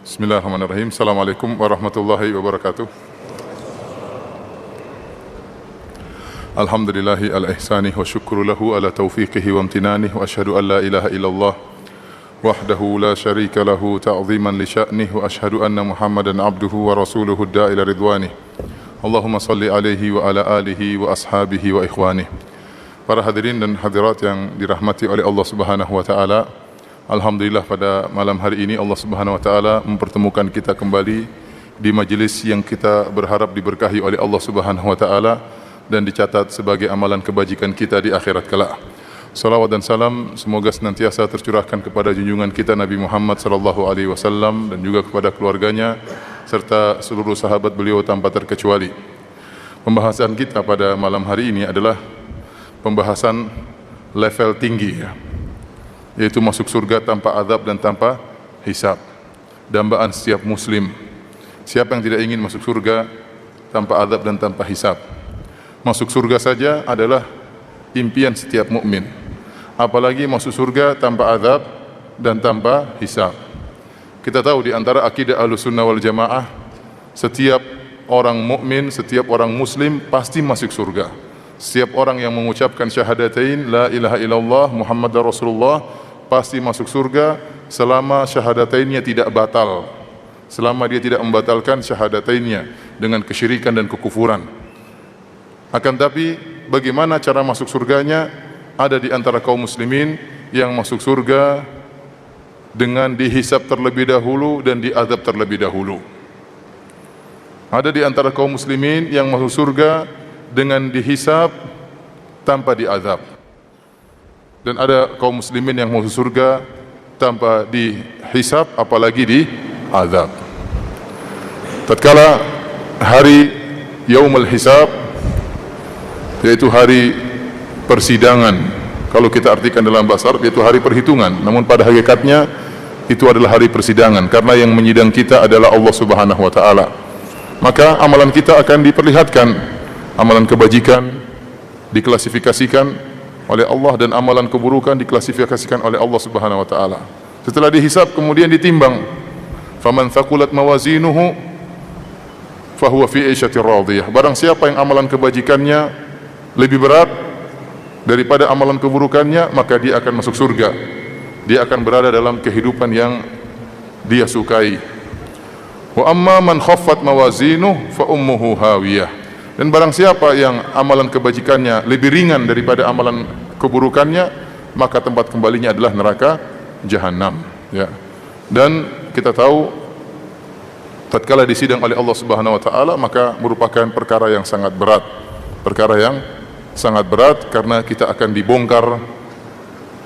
Bismillahirrahmanirrahim. Assalamualaikum warahmatullahi wabarakatuh. Alhamdulillahi al-ihsani wa syukru lahu ala taufiqihi wa amtinanihi wa ashhadu an la ilaha illallah wahdahu la syarika lahu ta'ziman li sya'nihi wa ashhadu anna Muhammadan abduhu wa rasuluhu ad-da'ila ridwanih. Allahumma salli alaihi wa ala alihi wa ashabihi wa ikhwanih. Para hadirin dan hadirat yang dirahmati oleh Allah Subhanahu wa taala, alhamdulillah pada malam hari ini Allah Subhanahu wa taala mempertemukan kita kembali di majelis yang kita berharap diberkahi oleh Allah Subhanahu wa taala dan dicatat sebagai amalan kebajikan kita di akhirat kelak. Salawat dan salam semoga senantiasa tercurahkan kepada junjungan kita Nabi Muhammad sallallahu alaihi wasallam dan juga kepada keluarganya serta seluruh sahabat beliau tanpa terkecuali. Pembahasan kita pada malam hari ini adalah pembahasan level tinggi, yaitu masuk surga tanpa azab dan tanpa hisab. Dambaan setiap muslim. Siapa yang tidak ingin masuk surga tanpa azab dan tanpa hisab? Masuk surga saja adalah impian setiap mukmin. Apalagi masuk surga tanpa azab dan tanpa hisab. Kita tahu di antara akidah Ahlussunnah wal Jamaah, setiap orang mukmin, setiap orang muslim pasti masuk surga. Setiap orang yang mengucapkan syahadatain la ilaha illallah Muhammadar Rasulullah pasti masuk surga selama syahadatainnya tidak batal, selama dia tidak membatalkan syahadatainnya dengan kesyirikan dan kekufuran. Akan tapi bagaimana cara masuk surganya? Ada di antara kaum muslimin yang masuk surga dengan dihisab terlebih dahulu dan diazab terlebih dahulu. Ada di antara kaum muslimin yang masuk surga dengan dihisab tanpa diazab. Dan ada kaum muslimin yang masuk surga tanpa dihisab apalagi diazab. Tatkala hari yaumul hisab, yaitu hari persidangan, kalau kita artikan dalam bahasa Arab yaitu hari perhitungan, namun pada hakikatnya itu adalah hari persidangan karena yang menyidang kita adalah Allah Subhanahu wa taala. Maka amalan kita akan diperlihatkan, amalan kebajikan diklasifikasikan oleh Allah dan amalan keburukan diklasifikasikan oleh Allah Subhanahu wa taala. Setelah dihisab kemudian ditimbang. Faman thaqulat mawazinuhu fahuwa fi 'ishatir radiyah. Barang siapa yang amalan kebajikannya lebih berat daripada amalan keburukannya, maka dia akan masuk surga. Dia akan berada dalam kehidupan yang dia sukai. Wa amma man khaffat mawazinuhu fa ummuhu hawiyah. Dan barang siapa yang amalan kebajikannya lebih ringan daripada amalan keburukannya, maka tempat kembalinya adalah neraka jahanam, ya. Dan kita tahu tatkala disidang oleh Allah Subhanahu wa taala maka merupakan perkara yang sangat berat. Perkara yang sangat berat karena kita akan dibongkar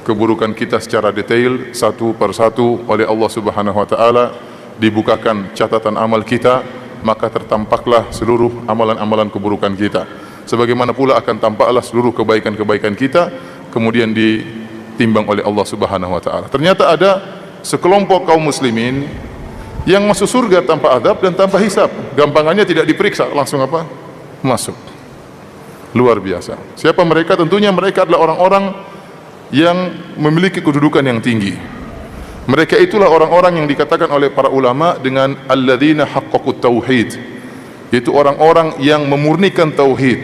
keburukan kita secara detail satu persatu oleh Allah Subhanahu wa taala, dibukakan catatan amal kita, maka tertampaklah seluruh amalan-amalan keburukan kita. Sebagaimana pula akan tampaklah seluruh kebaikan-kebaikan kita kemudian ditimbang oleh Allah Subhanahu wa taala. Ternyata ada sekelompok kaum muslimin yang masuk surga tanpa azab dan tanpa hisab. Gampangannya tidak diperiksa, langsung apa? Masuk. Luar biasa. Siapa mereka? Tentunya mereka adalah orang-orang yang memiliki kedudukan yang tinggi. Mereka itulah orang-orang yang dikatakan oleh para ulama dengan alladzina haqqaqut tauhid, yaitu orang-orang yang memurnikan tauhid.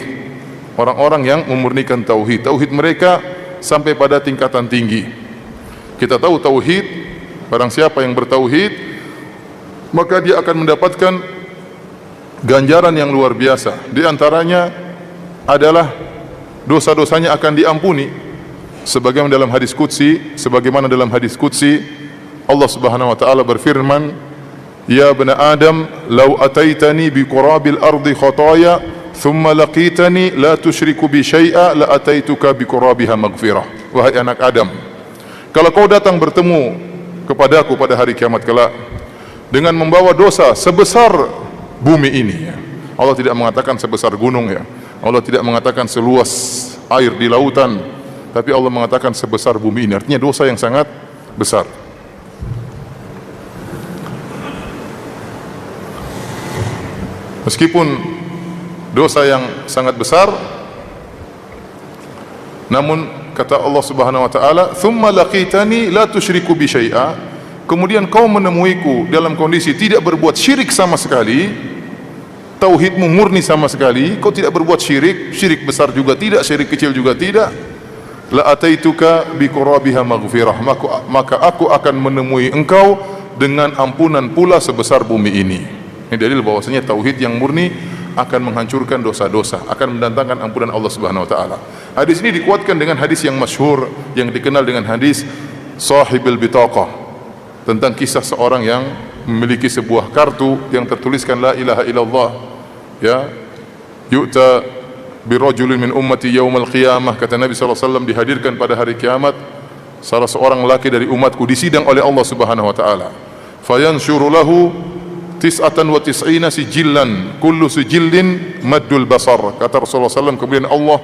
Orang-orang yang memurnikan tauhid. Tauhid mereka sampai pada tingkatan tinggi. Kita tahu tauhid, barang siapa yang bertauhid, maka dia akan mendapatkan ganjaran yang luar biasa. Di antaranya adalah dosa-dosanya akan diampuni. Sebagaimana dalam hadis qudsi, Allah Subhanahu wa taala berfirman, "Ya bani Adam, law ataitani bi qurabil ardi khataaya, thumma laqitani la tusyriku bi syai'a, la ataituka bi qurabiha maghfirah." Wahai anak Adam, kalau kau datang bertemu kepadaku pada hari kiamat kelak dengan membawa dosa sebesar bumi ini, ya. Allah tidak mengatakan sebesar gunung, ya. Allah tidak mengatakan seluas air di lautan, tapi Allah mengatakan sebesar bumi ini. Artinya dosa yang sangat besar. Meskipun dosa yang sangat besar, namun kata Allah Subhanahu wa taala, "Tsumma laqitani la tusyriku bi syai'a." kemudian kau menemuiku dalam kondisi tidak berbuat syirik sama sekali, tauhidmu murni sama sekali, kau tidak berbuat syirik, syirik besar juga tidak, syirik kecil juga tidak, la ataituka bi qurabiha maghfirah, maka aku akan menemui engkau dengan ampunan pula sebesar bumi ini. Ini dalil bahwasanya tauhid yang murni akan menghancurkan dosa-dosa, akan mendatangkan ampunan Allah Subhanahu wa taala. Hadis ini dikuatkan dengan hadis yang masyhur yang dikenal dengan hadis Sahibul Bitaqah, tentang kisah seorang yang memiliki sebuah kartu yang tertuliskan la ilaha illallah, ya, yu'ta birajulin min ummati yaumal qiyamah, kata Nabi SAW, dihadirkan pada hari kiamat salah seorang laki dari umatku disidang oleh Allah Subhanahu wa taala, fayanshuru lahu 99 sijillan kullu sijillin maddul basar, kata Rasulullah SAW. Kemudian Allah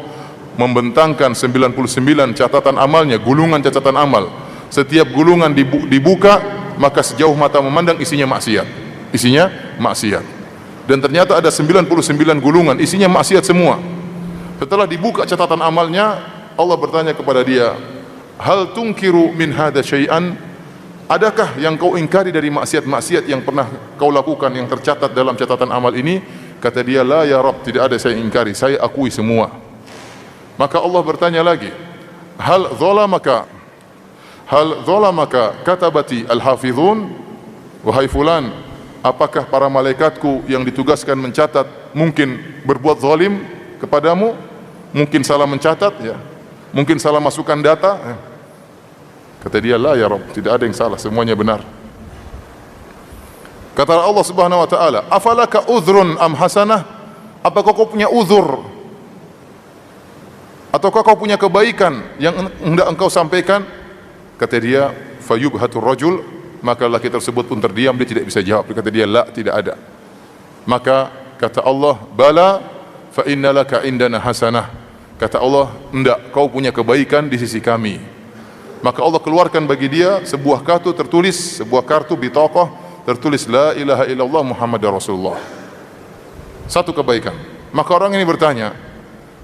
membentangkan 99 catatan amalnya, gulungan catatan amal. Setiap gulungan dibuka, maka sejauh mata memandang isinya maksiat, isinya maksiat. Dan ternyata ada 99 gulungan isinya maksiat semua. Setelah dibuka catatan amalnya, Allah bertanya kepada dia, hal tungkiru min hadza syai'an, adakah yang kau ingkari dari maksiat-maksiat yang pernah kau lakukan yang tercatat dalam catatan amal ini? Kata dia, la ya Rabb, tidak ada saya ingkari, saya akui semua. Maka Allah bertanya lagi, hal zalamaka katabati al-hafizun, wahai fulan, apakah para malaikatku yang ditugaskan mencatat mungkin berbuat zalim kepadamu, mungkin salah mencatat, ya, mungkin salah masukkan data, ya. Kata dia, la ya Rabb, tidak ada yang salah, semuanya benar. Kata Allah Subhanahu wa taala, afalaka udhrun am hasanah, apakah kau punya uzur ataukah kau punya kebaikan yang hendak engkau sampaikan? Kata dia, fayubhatur rajul, maka laki tersebut pun terdiam, dia tidak bisa jawab. Kata dia, la, tidak ada. Maka kata Allah, bala fa innalaka indana hasanah, kata Allah, enggak, kau punya kebaikan di sisi kami. Maka Allah keluarkan bagi dia sebuah kartu tertulis, sebuah kartu bitaqah tertulis la ilaha illallah Muhammadar Rasulullah, satu kebaikan. Maka orang ini bertanya,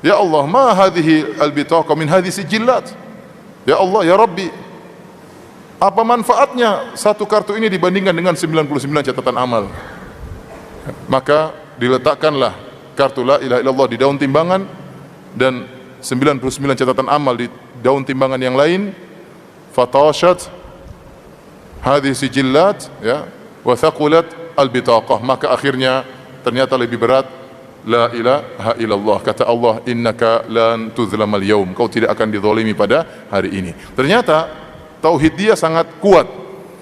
ya Allah, ma hadhihi al-bitaqah min hadhihi sijillat, ya Allah, ya Rabbi, apa manfaatnya satu kartu ini dibandingkan dengan 99 catatan amal? Maka diletakkanlah kartu la ilaha illallah di daun timbangan dan 99 catatan amal di daun timbangan yang lain. Fatashat hadhihi sijillat, ya, wa thaqulat al-bitaqah, maka akhirnya ternyata lebih berat la ilaha illallah. Kata Allah, innaka lan tuzlamal yaum, kau tidak akan dizalimi pada hari ini. Ternyata tauhid dia sangat kuat,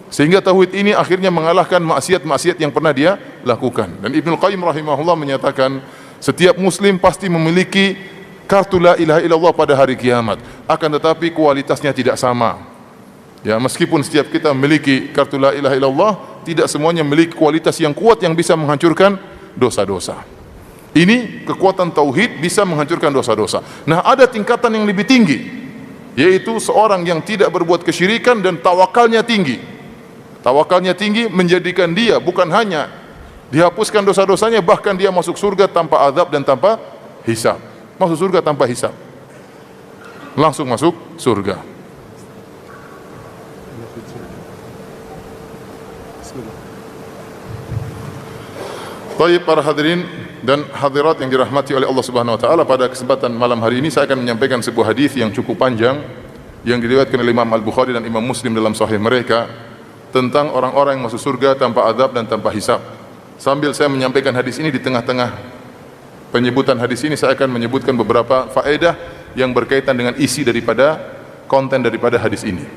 sehingga tauhid ini akhirnya mengalahkan maksiat-maksiat yang pernah dia lakukan. Dan Ibnu Qayyim rahimahullah menyatakan, setiap muslim pasti memiliki kartu la ilaha illallah pada hari kiamat, akan tetapi kualitasnya tidak sama. Ya, meskipun setiap kita memiliki kartu la ilaha illallah, tidak semuanya memiliki kualitas yang kuat yang bisa menghancurkan dosa-dosa. Ini kekuatan tauhid bisa menghancurkan dosa-dosa. Nah, ada tingkatan yang lebih tinggi, yaitu seorang yang tidak berbuat kesyirikan dan tawakalnya tinggi. Tawakalnya tinggi menjadikan dia bukan hanya dihapuskan dosa-dosanya, bahkan dia masuk surga tanpa azab dan tanpa hisab. Masuk surga tanpa hisab, langsung masuk surga. Baik para hadirin dan hadirat yang dirahmati oleh Allah Subhanahu wa taala, pada kesempatan malam hari ini saya akan menyampaikan sebuah hadis yang cukup panjang yang diriwayatkan oleh Imam Al-Bukhari dan Imam Muslim dalam sahih mereka tentang orang-orang yang masuk surga tanpa azab dan tanpa hisab. Sambil saya menyampaikan hadis ini, di tengah-tengah penyebutan hadis ini saya akan menyebutkan beberapa faedah yang berkaitan dengan isi daripada konten daripada hadis ini.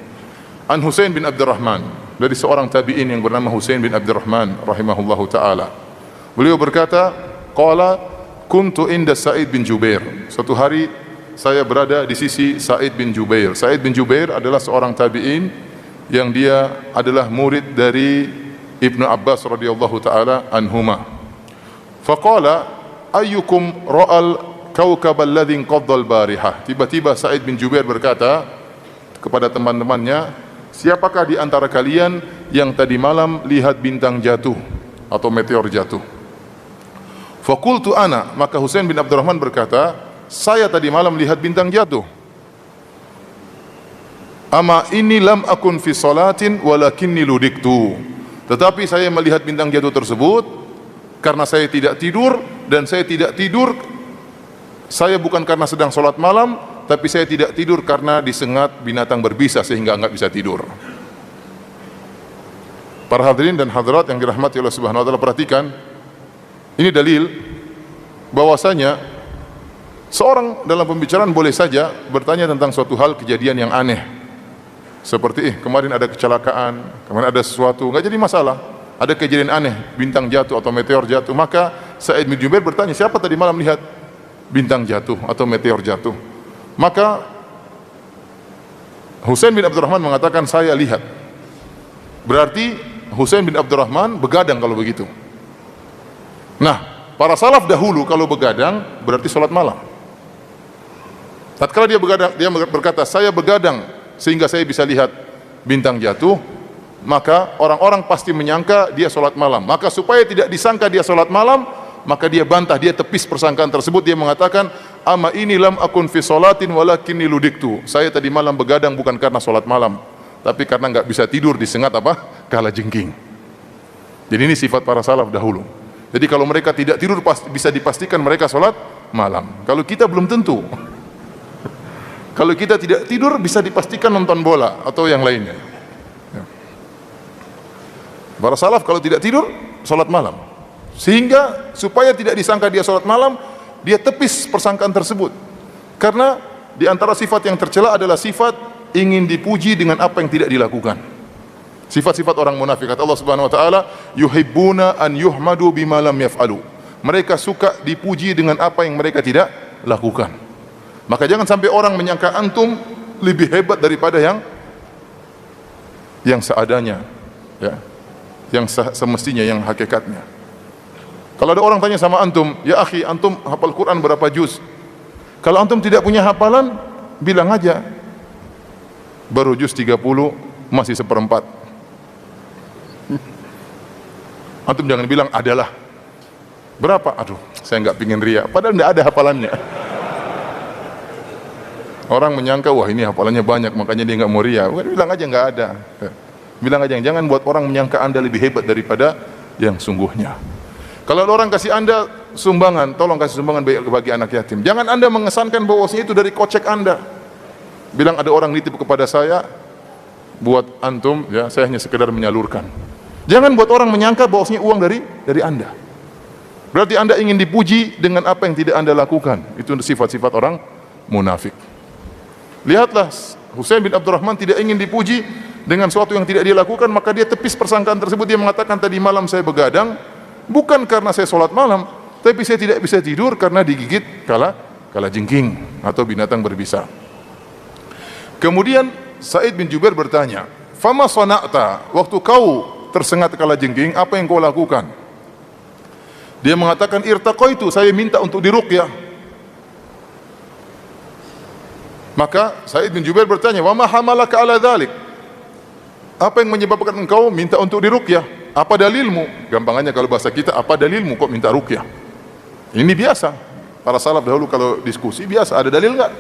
An Husain bin Abdurrahman, dari seorang tabi'in yang bernama Husain bin Abdurrahman rahimahullahu taala. Beliau berkata, qala kuntu inda Sa'id bin Jubair. Suatu hari saya berada di sisi Sa'id bin Jubair. Sa'id bin Jubair adalah seorang tabi'in yang dia adalah murid dari Ibnu Abbas radhiyallahu taala anhuma. Faqala ayyukum ra'al kawkab alladhi inqadha al-barihah. Tiba-tiba Sa'id bin Jubair berkata kepada teman-temannya, siapakah di antara kalian yang tadi malam lihat bintang jatuh atau meteor jatuh? Faqultu ana, maka Husain bin Abdurrahman berkata, saya tadi malam lihat bintang jatuh. Ama inni lam akun fi salatin walakinni ludiktu. Tetapi saya melihat bintang jatuh tersebut karena saya tidak tidur, dan saya tidak tidur, saya bukan karena sedang sholat malam, tapi saya tidak tidur karena disengat binatang berbisa sehingga enggak bisa tidur. Para hadirin dan hadirat yang dirahmati Allah Subhanahu wa taala, perhatikan, ini dalil bahwasanya seorang dalam pembicaraan boleh saja bertanya tentang suatu hal, kejadian yang aneh. Seperti kemarin ada kecelakaan, kemarin ada sesuatu, enggak jadi masalah. Ada kejadian aneh, bintang jatuh atau meteor jatuh, maka Sa'id bin Jubair bertanya, siapa tadi malam lihat bintang jatuh atau meteor jatuh? Maka Husain bin Abdurrahman mengatakan, saya lihat. Berarti Husain bin Abdurrahman begadang kalau begitu. Nah, para salaf dahulu kalau begadang berarti sholat malam. Tatkala dia begadang, dia berkata, saya begadang sehingga saya bisa lihat bintang jatuh, maka orang-orang pasti menyangka dia sholat malam. Maka supaya tidak disangka dia sholat malam, maka dia bantah, dia tepis persangkaan tersebut. Dia mengatakan, ama ini lam akun fi sholatin walakinni ludiktu. Saya tadi malam begadang bukan karena sholat malam, tapi karena enggak bisa tidur, disengat apa? Kalajengking. Jadi ini sifat para salaf dahulu. Jadi kalau mereka tidak tidur bisa dipastikan mereka sholat malam. Kalau kita belum tentu. Kalau kita tidak tidur bisa dipastikan nonton bola atau yang lainnya. Para salaf kalau tidak tidur sholat malam, sehingga supaya tidak disangka dia sholat malam, dia tepis persangkaan tersebut. Karena di antara sifat yang tercela adalah sifat ingin dipuji dengan apa yang tidak dilakukan. Sifat-sifat orang munafik. Kata Allah Subhanahu wa taala, yuhibbuna an yuhmadu bima lam yaf'alu. Mereka suka dipuji dengan apa yang mereka tidak lakukan. Maka jangan sampai orang menyangka antum lebih hebat daripada yang seadanya, ya, yang semestinya, yang hakikatnya. Kalau ada orang tanya sama antum, ya akhi, antum hafal Quran berapa juz? Kalau antum tidak punya hafalan, bilang aja baru juz 30, masih seperempat. Antum jangan bilang adalah berapa? Aduh, saya nggak pingin ria, padahal nggak ada hafalannya. Orang menyangka, wah ini hafalannya banyak, makanya dia nggak mau ria. Bilang aja nggak ada. Bilang aja, jangan buat orang menyangka anda lebih hebat daripada yang sungguhnya. Kalau orang kasih anda sumbangan, tolong kasih sumbangan bagi anak yatim. Jangan anda mengesankan bahwasanya itu dari kocek anda. Bilang ada orang nitip kepada saya, buat antum, ya saya hanya sekedar menyalurkan. Jangan buat orang menyangka bahwasanya uang dari anda. Berarti anda ingin dipuji dengan apa yang tidak anda lakukan. Itu sifat-sifat orang munafik. Lihatlah, Husain bin Abdurrahman tidak ingin dipuji dengan sesuatu yang tidak dia lakukan, maka dia tepis persangkaan tersebut. Dia mengatakan, tadi malam saya begadang bukan karena saya sholat malam, tapi saya tidak bisa tidur karena digigit kalajengking atau binatang berbisa. Kemudian Sa'id bin Jubair bertanya, fama sana'ta, waktu kau tersengat kalajengking, apa yang kau lakukan? Dia mengatakan, irtaqaitu, saya minta untuk diruqyah. Maka Sa'id bin Jubair bertanya, wa ma hamalaka ala dzalik? Apa yang menyebabkan engkau minta untuk diruqyah? Apa dalilmu? Gampangannya kalau bahasa kita, apa dalilmu kok minta ruqyah? Ini biasa. Para salaf dahulu kalau diskusi biasa, ada dalil enggak?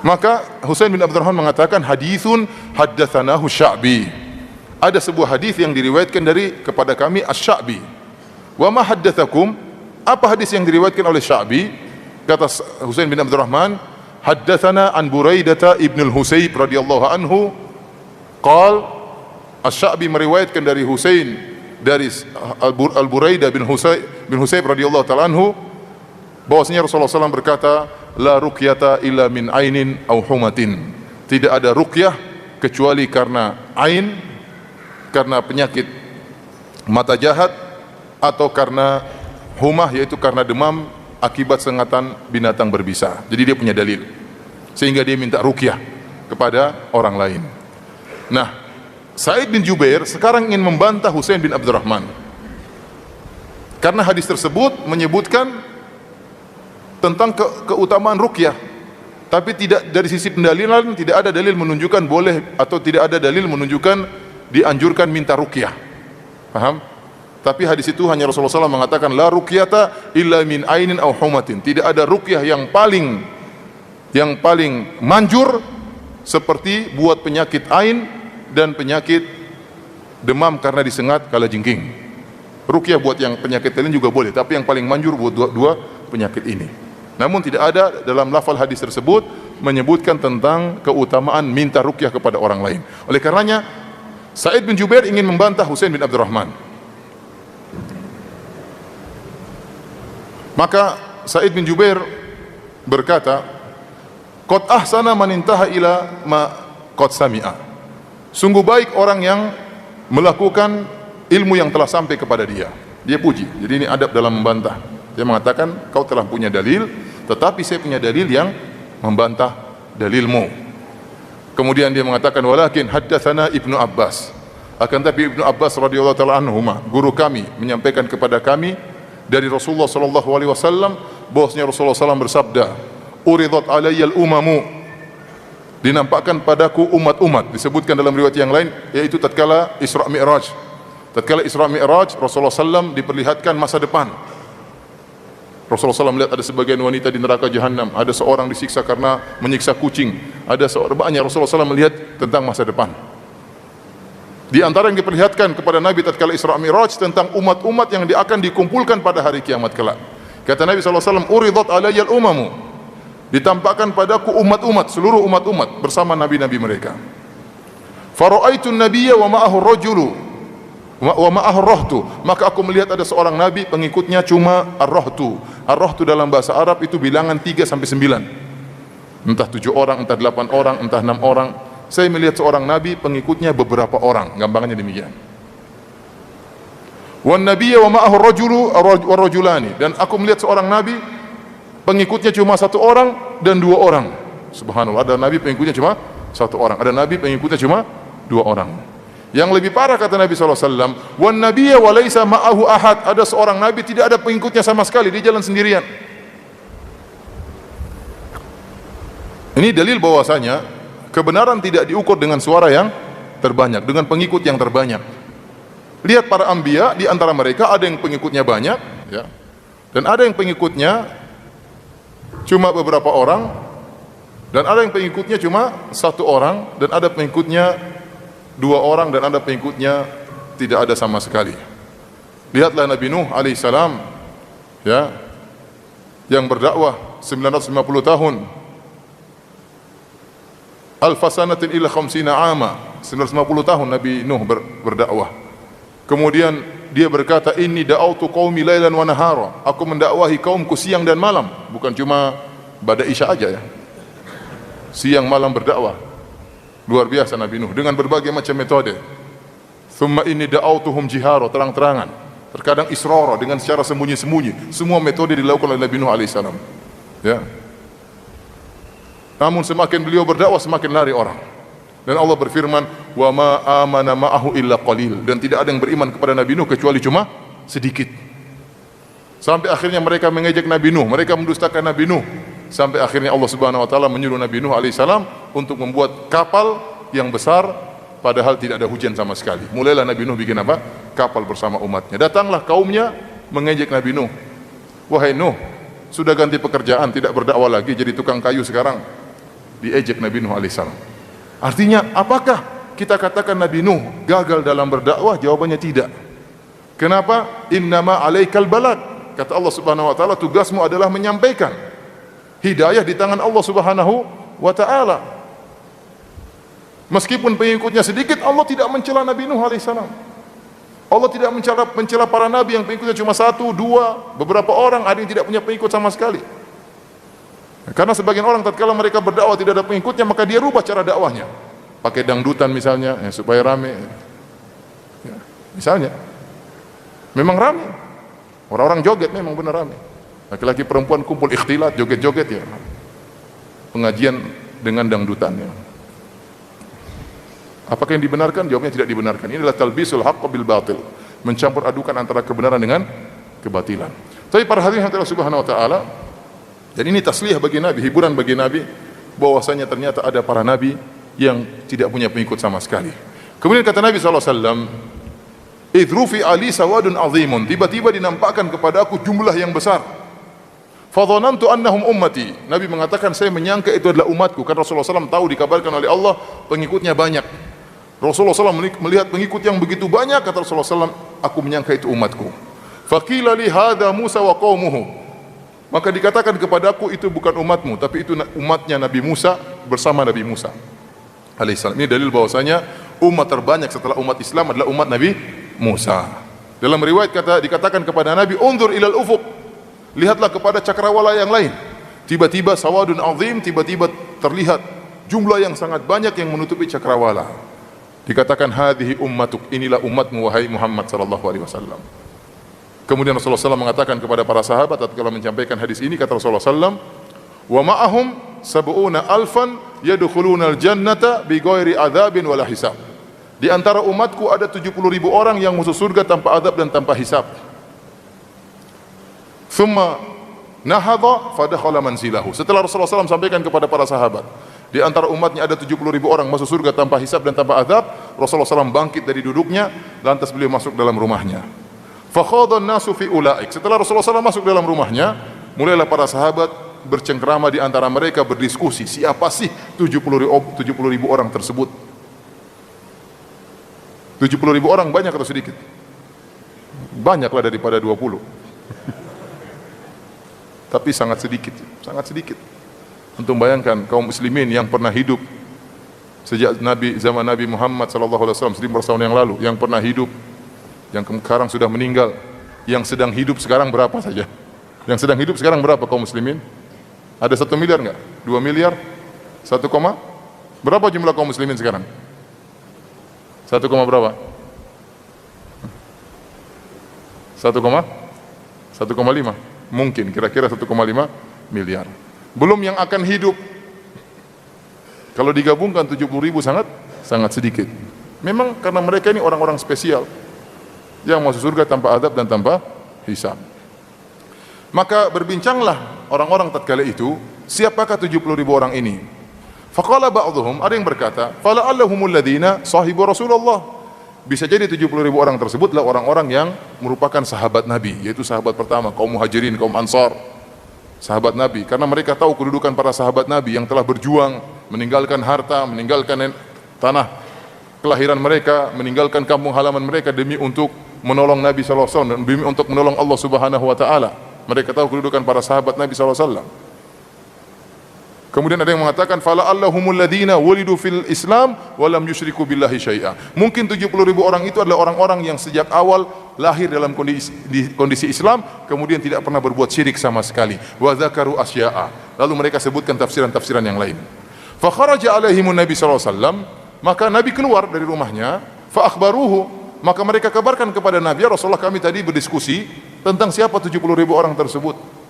Maka Husain bin Abdurrahman mengatakan, haditsun haddatsanahu Sya'bi. Ada sebuah hadis yang diriwayatkan kepada kami Asy-Sya'bi. Wa ma haddatsakum? Apa hadis yang diriwayatkan oleh Sya'bi? Kata Husain bin Abdurrahman, haddatsana an Buraidah ibn al-Husayb radhiyallahu anhu, qal, Asy-Sya'bi meriwayatkan dari Husain, dari Al-Buraidah bin Husayb radhiyallahu ta'ala anhu, bahwasanya Rasulullah SAW berkata, la ruqyata illa min ainin aw humatin. Tidak ada ruqyah kecuali karena ain, karena penyakit mata jahat, atau karena humah, yaitu karena demam akibat sengatan binatang berbisa. Jadi dia punya dalil, sehingga dia minta ruqyah kepada orang lain. Nah, Sa'id bin Jubair sekarang ingin membantah Husain bin Abdurrahman, karena hadis tersebut menyebutkan tentang keutamaan ruqyah, tapi tidak dari sisi pendalilan, tidak ada dalil menunjukkan boleh atau tidak ada dalil menunjukkan dianjurkan minta ruqyah. Paham? Tapi hadis itu hanya Rasulullah SAW mengatakan, la ruqyata illa min ainin aw humatin. Tidak ada ruqyah yang paling manjur seperti buat penyakit ain dan penyakit demam karena disengat kalajengking. Ruqyah buat yang penyakit lain juga boleh, tapi yang paling manjur buat dua penyakit ini. Namun tidak ada dalam lafal hadis tersebut menyebutkan tentang keutamaan minta ruqyah kepada orang lain. Oleh karenanya Sa'id bin Jubair ingin membantah Husain bin Abdurrahman. Maka Sa'id bin Jubair berkata, "Qad ahsana man intaha ila ma qad sami'a." Sungguh baik orang yang melakukan ilmu yang telah sampai kepada dia. Dia puji. Jadi ini adab dalam membantah. Dia mengatakan, "Kau telah punya dalil, tetapi saya punya dalil yang membantah dalilmu." Kemudian dia mengatakan, "Walakin haddatsana Ibnu Abbas." Akan tapi Ibnu Abbas radhiyallahu taala anhuma, guru kami, menyampaikan kepada kami dari Rasulullah sallallahu alaihi wasallam bahwasanya Rasulullah sallallahu bersabda, "Uridat alayyal umamu." Dinampakkan padaku umat-umat. Disebutkan dalam riwayat yang lain yaitu tatkala Isra Mi'raj. Tatkala Isra Mi'raj, Rasulullah sallallahu diperlihatkan masa depan. Rasulullah SAW melihat ada sebagian wanita di neraka jahanam, ada seorang disiksa karena menyiksa kucing, ada seorang banyak. Rasulullah SAW melihat tentang masa depan. Di antara yang diperlihatkan kepada Nabi tatkala Isra Mi'raj tentang umat-umat yang akan dikumpulkan pada hari kiamat kelak. Kata Nabi SAW, "Uridat alayyal umamu." Ditampakkan padaku umat-umat, seluruh umat-umat bersama nabi-nabi mereka. "Fara'aitun nabiyya wa ma'ahu rajulu wa ma'ahu rahtu." Maka aku melihat ada seorang nabi, pengikutnya cuma ar-rahtu. Ar-rahtu dalam bahasa Arab itu bilangan 3 sampai 9. Entah 7 orang, entah 8 orang, entah 6 orang. Saya melihat seorang nabi, pengikutnya beberapa orang, gampangannya demikian. Wan nabiyya wa ma'ahu rajulu wa rajulani, dan aku melihat seorang nabi, pengikutnya cuma 1 orang dan 2 orang. Subhanallah, ada nabi pengikutnya cuma 1 orang, ada nabi pengikutnya cuma 2 orang. Yang lebih parah kata Nabi SAW, "Wan nabiyya wa laisa ma'ahu ahad." Ada seorang nabi tidak ada pengikutnya sama sekali, dia jalan sendirian. Ini dalil bahwasanya kebenaran tidak diukur dengan suara yang terbanyak, dengan pengikut yang terbanyak. Lihat para anbiya, di antara mereka ada yang pengikutnya banyak, ya, dan ada yang pengikutnya cuma beberapa orang, dan ada yang pengikutnya cuma 1 orang, dan ada pengikutnya 2 orang, dan ada pengikutnya tidak ada sama sekali. Lihatlah Nabi Nuh alaihissalam, ya, yang berdakwah 950 tahun. Alfasanatin ila khamsina ama, 950 tahun Nabi Nuh berdakwah. Kemudian dia berkata, "Inni da'autu qaumi lailan wa nahara." Aku mendakwahi kaumku siang dan malam, bukan cuma pada isya aja, ya. Siang malam berdakwah. Luar biasa Nabi Nuh dengan berbagai macam metode. Thumma inni da'autuhum jihara, terang-terangan. Terkadang israra, dengan secara sembunyi-sembunyi. Semua metode dilakukan oleh Nabi Nuh alaihissalam. Ya. Namun semakin beliau berdakwah semakin lari orang. Dan Allah berfirman, "Wa ma amana ma'ahu illa qalil." Dan tidak ada yang beriman kepada Nabi Nuh kecuali cuma sedikit. Sampai akhirnya mereka mengejek Nabi Nuh, mereka mendustakan Nabi Nuh. Sampai akhirnya Allah Subhanahu wa taala menyuruh Nabi Nuh alaihissalam untuk membuat kapal yang besar padahal tidak ada hujan sama sekali. Mulailah Nabi Nuh bikin apa? Kapal bersama umatnya. Datanglah kaumnya mengejek Nabi Nuh. "Wahai Nuh, sudah ganti pekerjaan, tidak berdakwah lagi, jadi tukang kayu sekarang." Diejek Nabi Nuh alaihissalam. Artinya apakah kita katakan Nabi Nuh gagal dalam berdakwah? Jawabannya tidak. Kenapa? "Innama alaikal balag." Kata Allah Subhanahu wa taala, tugasmu adalah menyampaikan. Hidayah di tangan Allah Subhanahu wa taala. Meskipun pengikutnya sedikit, Allah tidak mencela Nabi Nuh alaihissalam. Allah tidak mencela para nabi yang pengikutnya cuma 1, 2, beberapa orang, ada yang tidak punya pengikut sama sekali. Karena sebagian orang tatkala mereka berdakwah tidak ada pengikutnya, maka dia rubah cara dakwahnya. Pakai dangdutan misalnya, ya, supaya rame. Ya, misalnya. Memang rame. Orang-orang joget memang benar rame. Laki-laki perempuan kumpul ikhtilat, joget-joget, ya. Pengajian dengan dangdutan, ya. Apakah yang dibenarkan? Jawabnya tidak dibenarkan. Ini adalah talbisul haqq bil batil, mencampur adukan antara kebenaran dengan kebatilan. Tapi para hadirin Allah Subhanahu wa taala, dan ini tasliyah bagi Nabi, hiburan bagi Nabi, bahwasanya ternyata ada para nabi yang tidak punya pengikut sama sekali. Kemudian kata Nabi SAW, "Idrufi ali sawadun azimun." Tiba-tiba dinampakkan kepada aku jumlah yang besar. Fadhanantu annahum ummati. Nabi mengatakan saya menyangka itu adalah umatku, karena Rasulullah SAW tahu dikabarkan oleh Allah pengikutnya banyak. Rasulullah SAW melihat pengikut yang begitu banyak, kata Rasulullah SAW, aku menyangka itu umatku. Faqila li hadha Musa wa qaumuhu. Maka dikatakan kepadaku itu bukan umatmu, tapi itu umatnya Nabi Musa bersama Nabi Musa alaihissalam. Ini dalil bahwasanya umat terbanyak setelah umat Islam adalah umat Nabi Musa. Dalam riwayat dikatakan kepada Nabi, unzur ilal ufuq, lihatlah kepada cakrawala yang lain. Tiba-tiba sawadun azim, tiba-tiba terlihat jumlah yang sangat banyak yang menutupi cakrawala. Dikatakan hadhihi ummatuk, inilah umatmu wahai Muhammad sallallahu alaihi wasallam. Kemudian Rasulullah SAW mengatakan kepada para sahabat tatkala menyampaikan hadis ini, kata Rasulullah SAW, wa ma'ahum sab'una alfan yadkhuluna al-jannata bighairi adzabin wala hisab. Di antara umatku ada 70.000 orang yang masuk surga tanpa azab dan tanpa hisab. Thumma nahadha fadakhala manzilahu. Setelah Rasulullah SAW sampaikan kepada para sahabat, di antara umatnya ada 70.000 orang masuk surga tanpa hisab dan tanpa azab, Rasulullah SAW bangkit dari duduknya, lantas beliau masuk dalam rumahnya. Fakhadhan nasu fi ulaik. Setelah Rasulullah SAW masuk dalam rumahnya, mulailah para sahabat bercengkrama di antara mereka, berdiskusi, siapa sih 70.000 orang tersebut? 70.000 orang banyak atau sedikit? Banyaklah daripada 20. Tapi sangat sedikit, sangat sedikit. Untuk bayangkan kaum muslimin yang pernah hidup sejak zaman Nabi Muhammad SAW 1.500 tahun yang lalu, yang pernah hidup, yang sekarang sudah meninggal, yang sedang hidup sekarang berapa saja? Yang sedang hidup sekarang berapa kaum muslimin? Ada 1 miliar enggak? 2 miliar? 1, berapa jumlah kaum muslimin sekarang? 1, berapa? 1,5? Mungkin kira-kira 1,5 miliar. Belum yang akan hidup. Kalau digabungkan 70.000 sangat sedikit. Memang karena mereka ini orang-orang spesial yang masuk surga tanpa azab dan tanpa hisab. Maka berbincanglah orang-orang tatkala itu, siapakah 70.000 orang ini? Faqala ba'dhum, ada yang berkata, fala'allahumul ladzina sahibu Rasulullah. Bisa jadi 70.000 orang tersebutlah orang-orang yang merupakan sahabat Nabi, yaitu sahabat pertama, kaum Muhajirin, kaum Ansar. Sahabat Nabi, karena mereka tahu kedudukan para sahabat Nabi yang telah berjuang, meninggalkan harta, meninggalkan tanah kelahiran mereka, meninggalkan kampung halaman mereka demi untuk menolong Nabi SAW dan demi untuk menolong Allah Subhanahu wa taala. Mereka tahu kedudukan para sahabat Nabi SAW. Kemudian ada yang mengatakan fala'allahumul ladzina wulidu fil Islam wa lam yusyriku billahi syai'a. Mungkin 70.000 orang itu adalah orang-orang yang sejak awal lahir dalam kondisi Islam, kemudian tidak pernah berbuat syirik sama sekali. Wa dzakaru asya'a. Lalu mereka sebutkan tafsiran-tafsiran yang lain. Fa kharaja alaihimun nabi sallallahu alaihi wasallam, maka Nabi keluar dari rumahnya, fa akhbaruhu, maka mereka kabarkan kepada Nabi, ya Rasulullah, kami tadi berdiskusi tentang siapa 70.000 orang tersebut.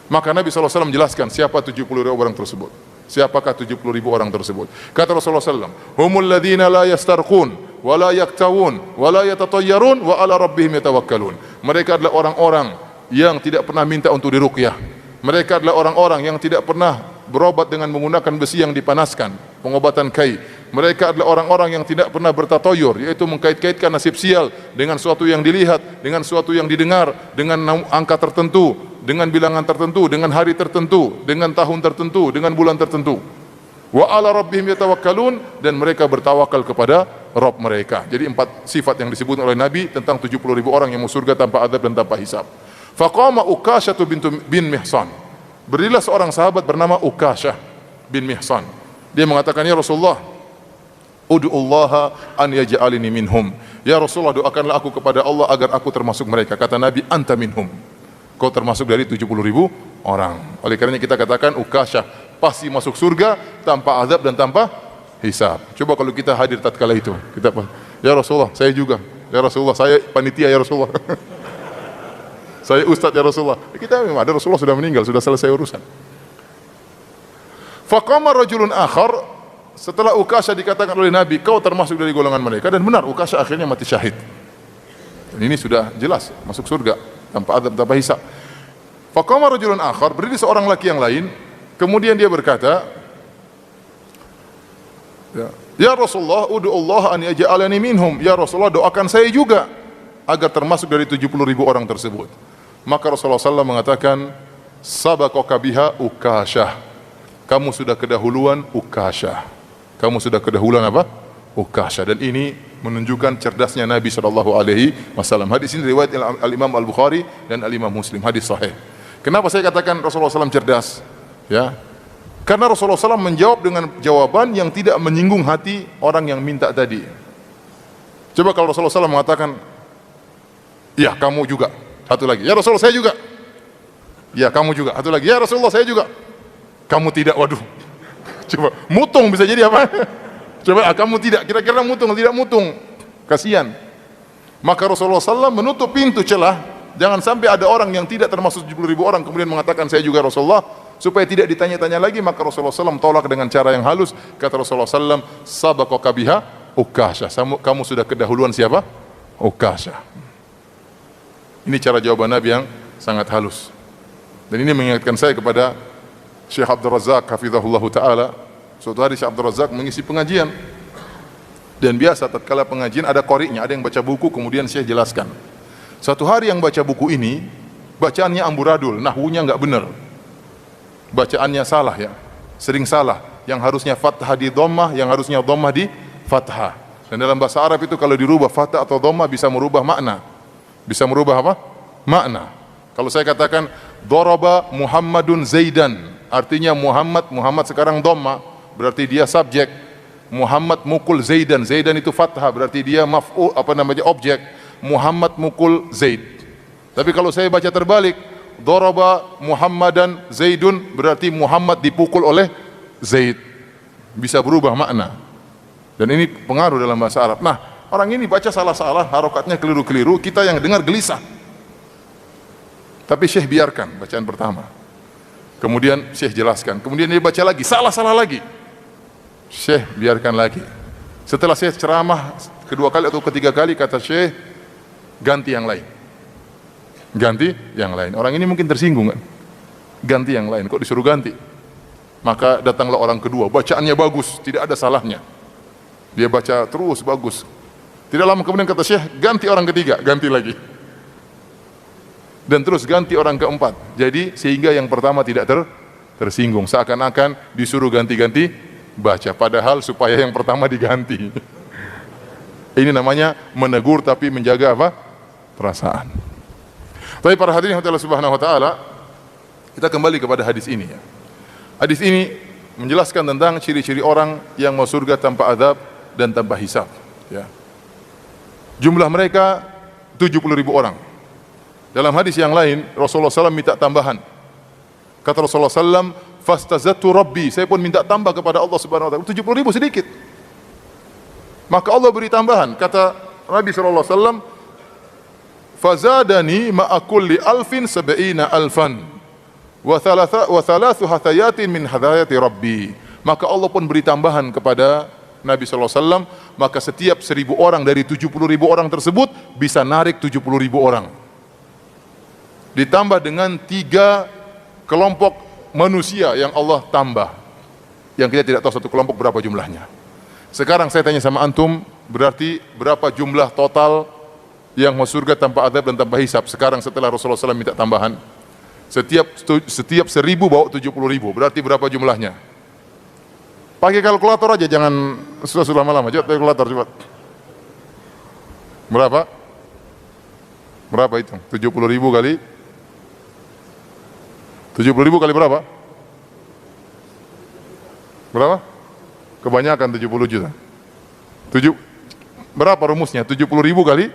Maka Nabi SAW menjelaskan siapa 70.000 orang tersebut. Siapakah 70.000 orang tersebut? Kata Rasulullah SAW, humul ladzina la yastarqun wa la yaktawun wa la yatatayyarun wa ala rabbihim yatawakkalun. Mereka adalah orang-orang yang tidak pernah minta untuk diruqyah. Mereka adalah orang-orang yang tidak pernah berobat dengan menggunakan besi yang dipanaskan, pengobatan kai. Mereka adalah orang-orang yang tidak pernah bertatoyur, yaitu mengkait-kaitkan nasib sial dengan suatu yang dilihat, dengan suatu yang didengar, dengan angka tertentu, dengan bilangan tertentu, dengan hari tertentu, dengan tahun tertentu, dengan bulan tertentu. Wa ala rabbihim yatawakkalun, dan mereka bertawakal kepada Rabb mereka. Jadi 4 sifat yang disebut oleh Nabi tentang 70.000 orang yang masuk surga tanpa azab dan tanpa hisab. Faqama Uqasyah bin Mihsan. Berdirilah seorang sahabat bernama Uqasyah bin Mihsan. Dia mengatakan, ya Rasulullah, ud'ullaha an yaj'alini minhum. Ya Rasulullah, doakanlah aku kepada Allah agar aku termasuk mereka. Kata Nabi, anta minhum. Kau termasuk dari 70.000 orang. Oleh karenanya kita katakan Uqasyah pasti masuk surga tanpa azab dan tanpa hisab. Coba kalau kita hadir tatkala itu, kita, ya Rasulullah, saya juga. Ya Rasulullah, saya panitia ya Rasulullah. Saya ustaz ya Rasulullah. Kita memang ada, Rasulullah sudah meninggal, sudah selesai urusan. Faqama rajulun akhar, setelah Uqasyah dikatakan oleh Nabi, kau termasuk dari golongan mereka, dan benar Uqasyah akhirnya mati syahid. Dan ini sudah jelas masuk surga tanpa adab, tanpa hisab. Faqama rajulun akhar, berdiri seorang laki yang lain, kemudian dia berkata, ya Rasulullah, ud'ullaha an yaj'alani minhum. Ya Rasulullah, doakan saya juga agar termasuk dari 70.000 orang tersebut. Maka Rasulullah SAW mengatakan, sabaqaka biha Ukasyah. Kamu sudah kedahuluan Ukasyah. Kamu sudah kedahuluan apa? Ukasyah. Dan ini menunjukkan cerdasnya Nabi SAW. Hadis ini riwayat Al-Imam Al-Bukhari dan Al-Imam Muslim, hadis sahih. Kenapa saya katakan Rasulullah SAW cerdas? Ya, karena Rasulullah SAW menjawab dengan jawaban yang tidak menyinggung hati orang yang minta tadi. Coba kalau Rasulullah SAW mengatakan, ya kamu juga, satu lagi, ya Rasulullah saya juga, ya kamu juga, satu lagi, ya Rasulullah saya juga, kamu tidak, waduh, coba, mutung bisa jadi apa? Coba, kamu tidak, kira-kira mutung, tidak mutung, kasihan. Maka Rasulullah SAW menutup pintu celah, jangan sampai ada orang yang tidak termasuk 70.000 orang kemudian mengatakan saya juga Rasulullah, supaya tidak ditanya-tanya lagi. Maka Rasulullah SAW tolak dengan cara yang halus. Kata Rasulullah SAW, sabaqaka biha Ukasyah. Kamu sudah kedahuluan siapa? Ukasyah. Ini cara jawaban Nabi yang sangat halus. Dan ini mengingatkan saya kepada Syekh Abdul Razak hafizahullah ta'ala. Suatu hari Syekh Abdul Razak mengisi pengajian, dan biasa tatkala pengajian ada qari'nya, ada yang baca buku kemudian Syekh jelaskan. Satu hari yang baca buku ini bacaannya amburadul, nahwunya enggak benar, bacaannya salah, ya, sering salah. Yang harusnya fathah di dhammah, yang harusnya dhammah di fathah. Dan dalam bahasa Arab itu kalau dirubah fathah atau dhammah bisa merubah makna. Bisa merubah apa? Makna. Kalau saya katakan daraba Muhammadun Zaidan, artinya Muhammad sekarang dhammah, berarti dia subjek. Muhammad mukul Zaidan, Zaidan itu fathah, berarti dia maf'ul, objek. Muhammad mukul Zaid. Tapi kalau saya baca terbalik, daraba Muhammadan Zaidun, berarti Muhammad dipukul oleh Zaid. Bisa berubah makna. Dan ini pengaruh dalam bahasa Arab. Nah, orang ini baca salah-salah, harokatnya keliru-keliru, kita yang dengar gelisah. Tapi Syekh biarkan bacaan pertama. Kemudian Syekh jelaskan. Kemudian dia baca lagi, salah-salah lagi. Syekh biarkan lagi. Setelah Syekh ceramah kedua kali atau ketiga kali, kata Syekh, ganti yang lain. Ganti yang lain. Orang ini mungkin tersinggung kan? Ganti yang lain. Kok disuruh ganti? Maka datanglah orang kedua. Bacaannya bagus, tidak ada salahnya. Dia baca terus bagus. Tidak lama kemudian kata Syekh, ganti orang ketiga, ganti lagi. Dan terus ganti orang keempat. Jadi sehingga yang pertama tidak tersinggung. Seakan-akan disuruh ganti-ganti baca. Padahal supaya yang pertama diganti. Ini namanya menegur tapi menjaga apa? Perasaan. Tapi para hadirin Allah Subhanahu wa taala, kita kembali kepada hadis ini, ya. Hadis ini menjelaskan tentang ciri-ciri orang yang masuk surga tanpa azab dan tanpa hisab, ya. Jumlah mereka 70.000 orang. Dalam hadis yang lain Rasulullah SAW minta tambahan. Kata Rasulullah SAW, fastazattu rabbi, saya pun minta tambah kepada Allah Subhanahu wa taala. 70.000 sedikit. Maka Allah beri tambahan. Kata Nabi SAW, fazadani ma'a kulli alfin sab'ina alfan wa thalathu hathayatin min hadayati rabbi. Maka Allah pun beri tambahan kepada Nabi SAW. Maka setiap 1.000 orang dari 70.000 orang tersebut bisa narik 70.000 orang. Ditambah dengan 3 kelompok manusia yang Allah tambah, yang kita tidak tahu satu kelompok berapa jumlahnya. Sekarang saya tanya sama antum, berarti berapa jumlah total yang masuk surga tanpa azab dan tanpa hisab sekarang setelah Rasulullah SAW minta tambahan? Setiap 1.000 bawa 70.000, berarti berapa jumlahnya? Pakai kalkulator aja, jangan susah-susah lama-lama. Coba kalkulator coba. Berapa itu? 70.000 kali 70.000 kali berapa? Berapa? Kebanyakan 70 juta. Berapa rumusnya? 70.000 kali,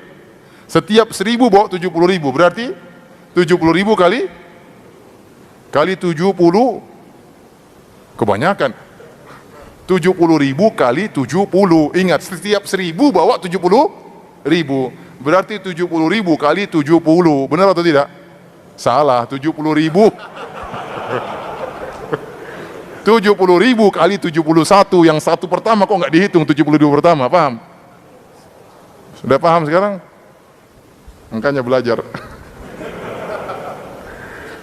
setiap 1.000 bawa 70.000, berarti 70.000 kali 70, kebanyakan. 70.000 kali 70. Ingat, setiap 1.000 bawa 70.000, berarti 70.000 kali 70. Benar atau tidak? Salah, 70.000. 70.000 kali 71, yang satu pertama kok nggak dihitung 72 pertama, paham? Sudah paham sekarang? Makanya belajar.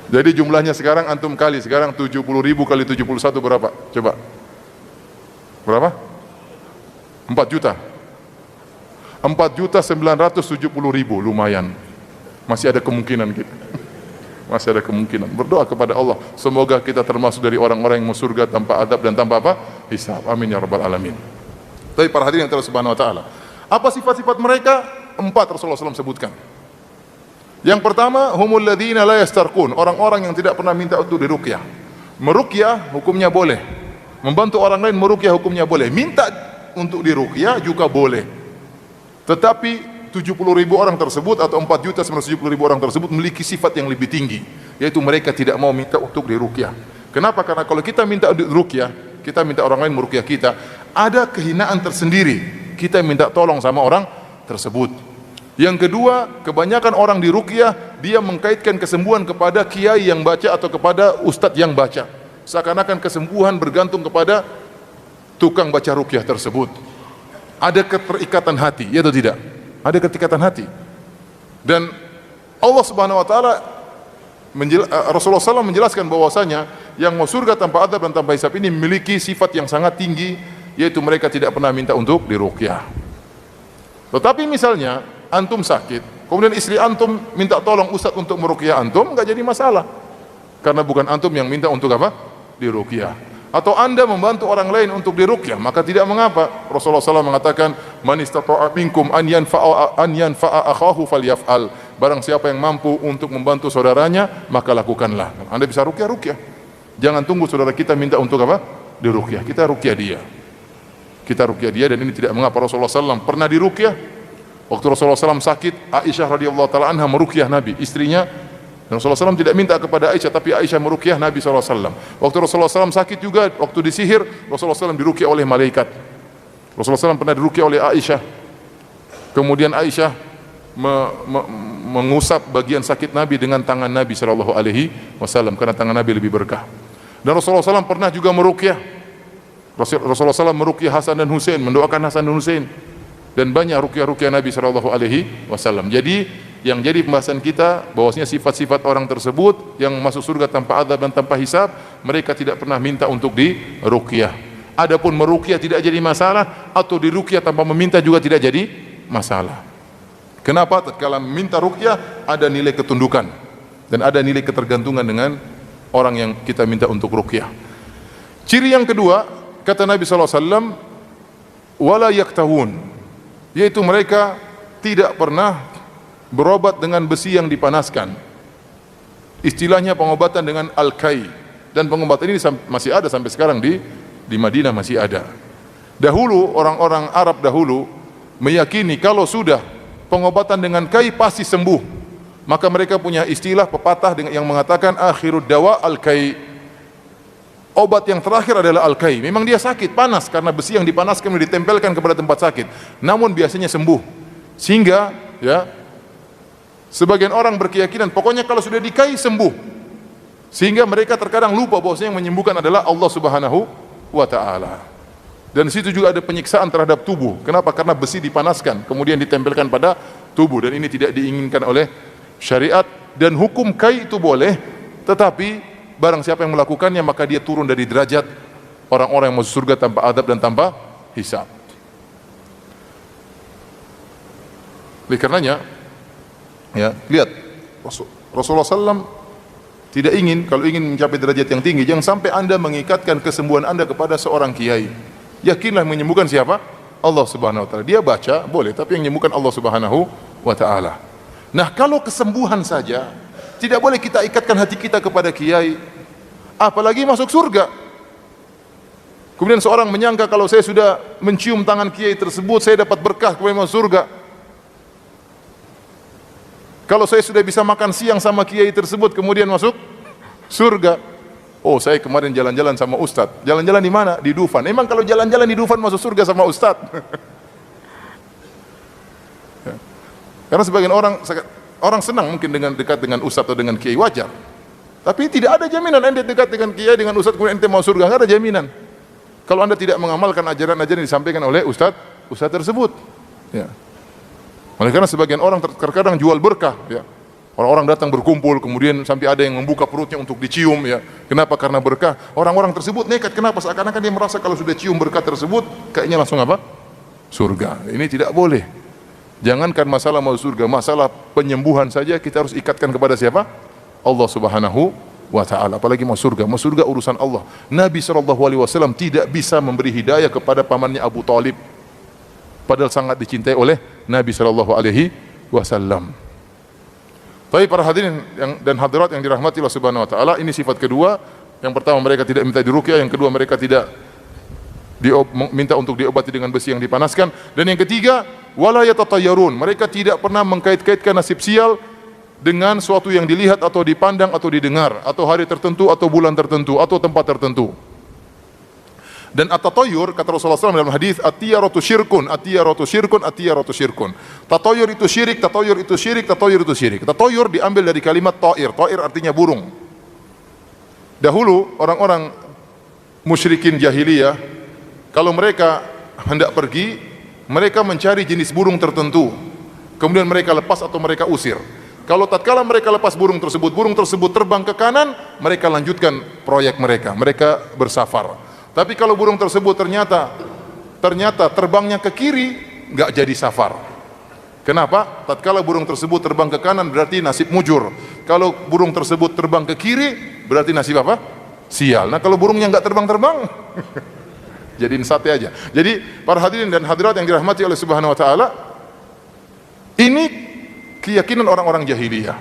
Jadi jumlahnya sekarang antum kali, sekarang 70.000 kali 71 berapa? Coba. Berapa? 4 juta. 4.970.000, lumayan. Masih ada kemungkinan gitu. Masih ada kemungkinan. Berdoa kepada Allah, semoga kita termasuk dari orang-orang yang masuk surga tanpa adab dan tanpa apa? Hisab. Amin ya rabbal alamin. Tapi para hadirin yang Allah Subhanahu wa taala, apa sifat-sifat mereka? 4 Rasulullah SAW sebutkan. Yang pertama, humul ladzina la yastarqun, orang-orang yang tidak pernah minta untuk diruqyah. Meruqyah hukumnya boleh. Membantu orang lain meruqyah hukumnya boleh. Minta untuk diruqyah juga boleh. Tetapi 70.000 orang tersebut atau 4.970.000 orang tersebut memiliki sifat yang lebih tinggi, yaitu mereka tidak mau minta untuk diruqyah. Kenapa? Karena kalau kita minta diruqyah, kita minta orang lain meruqyah kita, ada kehinaan tersendiri. Kita minta tolong sama orang tersebut. Yang kedua, kebanyakan orang di ruqyah dia mengkaitkan kesembuhan kepada kiai yang baca atau kepada ustadz yang baca. Seakan-akan kesembuhan bergantung kepada tukang baca ruqyah tersebut. Ada keterikatan hati, ya atau tidak? Ada keterikatan hati. Dan Allah Subhanahu wa taala Rasulullah SAW menjelaskan bahwasanya yang mau surga tanpa adab dan tanpa hisab ini memiliki sifat yang sangat tinggi, yaitu mereka tidak pernah minta untuk diruqyah. Tetapi misalnya antum sakit, kemudian istri antum minta tolong ustaz untuk meruqyah antum, enggak jadi masalah. Karena bukan antum yang minta untuk apa? Diruqyah. Atau anda membantu orang lain untuk diruqyah, maka tidak mengapa. Rasulullah SAW mengatakan, man istata'a minkum an yanfa'a akhahu falyaf'al. Barang siapa yang mampu untuk membantu saudaranya, maka lakukanlah. Anda bisa ruqyah. Jangan tunggu saudara kita minta untuk apa? Diruqyah. Kita ruqyah dia. Dan ini tidak mengapa. Rasulullah SAW pernah diruqyah. Waktu Rasulullah SAW sakit, Aisyah radhiyallahu taala anha meruqyah Nabi, istrinya. Dan Rasulullah SAW tidak minta kepada Aisyah, tapi Aisyah meruqyah Nabi SAW. Waktu Rasulullah SAW sakit juga, waktu disihir, Rasulullah SAW diruqyah oleh malaikat. Rasulullah SAW pernah diruqyah oleh Aisyah. Kemudian Aisyah mengusap bagian sakit Nabi dengan tangan Nabi SAW, karena tangan Nabi lebih berkah. Dan Rasulullah SAW pernah juga meruqyah. Rasulullah SAW meruqyah Hasan dan Husain, mendoakan Hasan dan Husain. Dan banyak ruqyah-ruqyah Nabi SAW. Jadi yang jadi pembahasan kita bahwasanya sifat-sifat orang tersebut yang masuk surga tanpa adab dan tanpa hisab, mereka tidak pernah minta untuk diruqyah. Adapun meruqyah tidak jadi masalah, atau diruqyah tanpa meminta juga tidak jadi masalah. Kenapa? Tatkala meminta ruqyah ada nilai ketundukan dan ada nilai ketergantungan dengan orang yang kita minta untuk ruqyah. Ciri yang kedua, kata Nabi SAW, wala yaktahun, yaitu mereka tidak pernah berobat dengan besi yang dipanaskan. Istilahnya pengobatan dengan al-kai, dan pengobatan ini masih ada sampai sekarang di Madinah masih ada. Dahulu orang-orang Arab dahulu meyakini kalau sudah pengobatan dengan kai pasti sembuh. Maka mereka punya istilah pepatah yang mengatakan akhirud dawa al-kai. Obat yang terakhir adalah al-kai. Memang dia sakit, panas, karena besi yang dipanaskan ditempelkan kepada tempat sakit. Namun biasanya sembuh. Sehingga sebagian orang berkeyakinan pokoknya kalau sudah dikai sembuh, sehingga mereka terkadang lupa bahwasanya yang menyembuhkan adalah Allah Subhanahu wa taala. Dan di situ juga ada penyiksaan terhadap tubuh. Kenapa? Karena besi dipanaskan kemudian ditempelkan pada tubuh, dan ini tidak diinginkan oleh syariat. Dan hukum kai itu boleh, tetapi barang siapa yang melakukannya maka dia turun dari derajat orang-orang yang masuk surga tanpa adab dan tanpa hisab. Oleh karenanya, ya, lihat Rasulullah SAW tidak ingin, kalau ingin mencapai derajat yang tinggi, jangan sampai anda mengikatkan kesembuhan anda kepada seorang kiai. Yakinlah menyembuhkan siapa? Allah Subhanahu wa taala. Dia baca boleh, tapi yang menyembuhkan Allah Subhanahu wa taala. Nah, kalau kesembuhan saja tidak boleh kita ikatkan hati kita kepada kiai, apalagi masuk surga. Kemudian seorang menyangka kalau saya sudah mencium tangan kiai tersebut saya dapat berkah kemudian masuk surga. Kalau saya sudah bisa makan siang sama kiai tersebut kemudian masuk surga. Oh, saya kemarin jalan-jalan sama ustaz. Jalan-jalan di mana? Di Dufan. Emang kalau jalan-jalan di Dufan masuk surga sama ustaz? Ya. Karena sebagian orang senang mungkin dengan dekat dengan ustaz atau dengan kiai, wajar. Tapi tidak ada jaminan anda dekat dengan kiai, dengan ustaz kemudian ente mau surga, enggak ada jaminan. Kalau anda tidak mengamalkan ajaran-ajaran yang disampaikan oleh ustaz tersebut. Ya. Oleh karena sebagian orang terkadang jual berkah, ya. Orang-orang datang berkumpul, kemudian sampai ada yang membuka perutnya untuk dicium, ya. Kenapa? Karena berkah. Orang-orang tersebut nekat. Kenapa? Seakan-akan dia merasa kalau sudah cium berkah tersebut, kayaknya langsung apa? Surga. Ini tidak boleh. Jangankan masalah mau surga, masalah penyembuhan saja kita harus ikatkan kepada siapa? Allah Subhanahu wa ta'ala. Apalagi mau surga urusan Allah. Nabi SAW tidak bisa memberi hidayah kepada pamannya Abu Talib, padahal sangat dicintai oleh Nabi SAW. Tapi para hadirin dan hadirat yang dirahmati Allah Subhanahu wa ta'ala, ini sifat kedua. Yang pertama, mereka tidak minta diruqyah. Yang kedua, mereka tidak minta untuk diobati dengan besi yang dipanaskan. Dan yang ketiga, wala yatatayyarun, mereka tidak pernah mengkait-kaitkan nasib sial dengan suatu yang dilihat atau dipandang atau didengar, atau hari tertentu atau bulan tertentu atau tempat tertentu. Dan at-tatayyur, kata Rasulullah SAW dalam hadis, at-tiyaratu syirkun, at-tiyaratu syirkun, at-tiyaratu syirkun. Tatayyur itu syirik, tatayyur itu syirik, tatayyur itu syirik. Tatayyur diambil dari kalimat ta'ir. Ta'ir artinya burung. Dahulu orang-orang musyrikin jahiliyah, kalau mereka hendak pergi, mereka mencari jenis burung tertentu, kemudian mereka lepas atau mereka usir. Kalau tatkala mereka lepas burung tersebut terbang ke kanan, mereka lanjutkan proyek mereka, mereka bersafar. Tapi kalau burung tersebut ternyata terbangnya ke kiri, nggak jadi safar. Kenapa? Tatkala burung tersebut terbang ke kanan berarti nasib mujur. Kalau burung tersebut terbang ke kiri berarti nasib apa? Sial. Nah kalau burungnya nggak terbang-terbang, jadiin sate aja. Jadi para hadirin dan hadirat yang dirahmati oleh Subhanahu wa ta'ala, ini keyakinan orang-orang jahiliyah,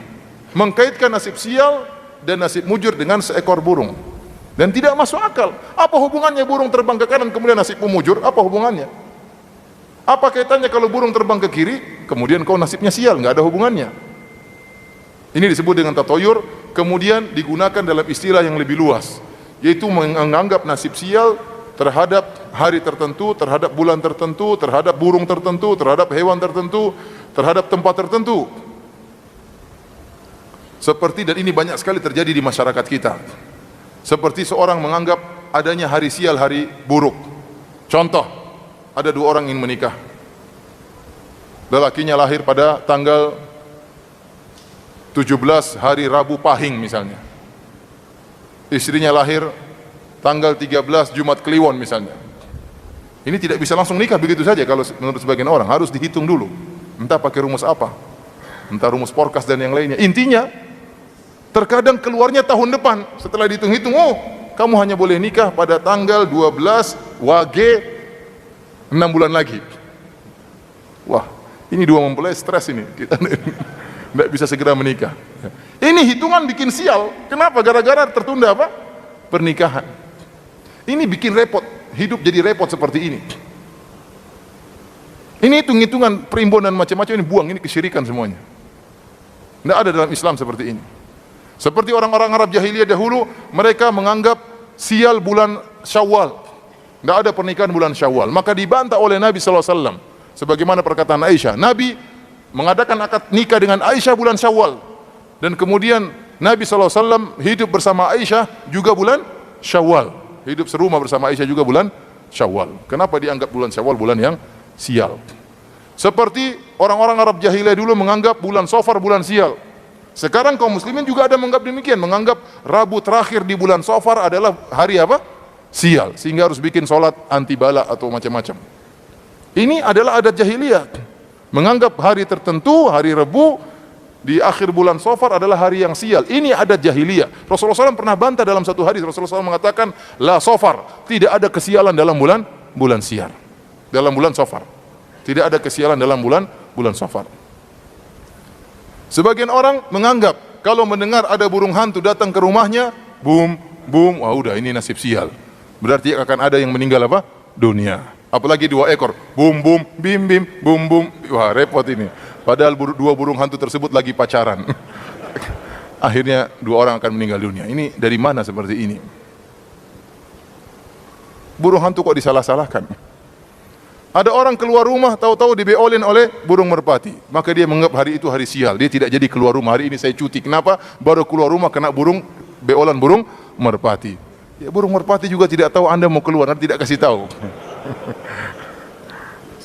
mengkaitkan nasib sial dan nasib mujur dengan seekor burung. Dan tidak masuk akal. Apa hubungannya burung terbang ke kanan kemudian nasibmu mujur? Apa hubungannya? Apa kaitannya kalau burung terbang ke kiri kemudian kau nasibnya sial? Nggak ada hubungannya. Ini disebut dengan tatayyur, kemudian digunakan dalam istilah yang lebih luas, yaitu menganggap nasib sial terhadap hari tertentu, terhadap bulan tertentu, terhadap burung tertentu, terhadap hewan tertentu, terhadap tempat tertentu. Seperti, dan ini banyak sekali terjadi di masyarakat kita, seperti seorang menganggap adanya hari sial, hari buruk. Contoh, ada dua orang ingin menikah. Lelakinya lahir pada tanggal 17 hari Rabu Pahing misalnya. Istrinya lahir tanggal 13 Jumat Kliwon misalnya. Ini tidak bisa langsung nikah begitu saja kalau menurut sebagian orang, harus dihitung dulu. Entah pakai rumus apa, entah rumus forecast dan yang lainnya. Intinya, terkadang keluarnya tahun depan. Setelah dihitung-hitung, oh kamu hanya boleh nikah pada tanggal 12 Wage 6 bulan lagi. Wah, ini dua mempelai stres ini. Kita tidak bisa segera menikah. Ini hitungan bikin sial. Kenapa? Gara-gara tertunda apa? Pernikahan. Ini bikin repot. Hidup jadi repot seperti ini. Ini hitung-hitungan perimbun dan macam-macam, ini buang, ini kesyirikan semuanya. Tidak ada dalam Islam seperti ini. Seperti orang-orang Arab jahiliyah dahulu, mereka menganggap sial bulan Syawal. Tidak ada pernikahan bulan Syawal. Maka dibantah oleh Nabi SAW. Sebagaimana perkataan Aisyah, Nabi mengadakan akad nikah dengan Aisyah bulan Syawal. Dan kemudian Nabi SAW hidup bersama Aisyah juga bulan Syawal. Hidup serumah bersama Aisyah juga bulan Syawal. Kenapa dianggap bulan Syawal bulan yang sial? Seperti orang-orang Arab jahiliyah dulu menganggap bulan Safar bulan sial. Sekarang kaum muslimin juga ada menganggap demikian, menganggap Rabu terakhir di bulan Safar adalah hari apa? Sial, sehingga harus bikin sholat anti bala atau macam-macam. Ini adalah adat jahiliyah, menganggap hari tertentu, hari Rabu di akhir bulan Safar adalah hari yang sial. Ini adat jahiliyah. Rasulullah SAW pernah bantah dalam satu hadis. Rasulullah SAW mengatakan, la Safar, tidak ada kesialan dalam bulan sial, dalam bulan Safar. Tidak ada kesialan dalam bulan Safar. Sebagian orang menganggap kalau mendengar ada burung hantu datang ke rumahnya, boom, boom, wah udah ini nasib sial. Berarti akan ada yang meninggal apa? Dunia. Apalagi 2 ekor, boom, boom, bim, bim, boom, boom. Wah repot ini. Padahal 2 burung hantu tersebut lagi pacaran. Akhirnya 2 orang akan meninggal dunia. Ini dari mana seperti ini? Burung hantu kok disalah-salahkan? Ada orang keluar rumah, tahu-tahu dibeolin oleh burung merpati. Maka dia menganggap hari itu hari sial. Dia tidak jadi keluar rumah. Hari ini saya cuti. Kenapa? Baru keluar rumah kena beolan burung merpati. Ya burung merpati juga tidak tahu Anda mau keluar, nanti tidak kasih tahu.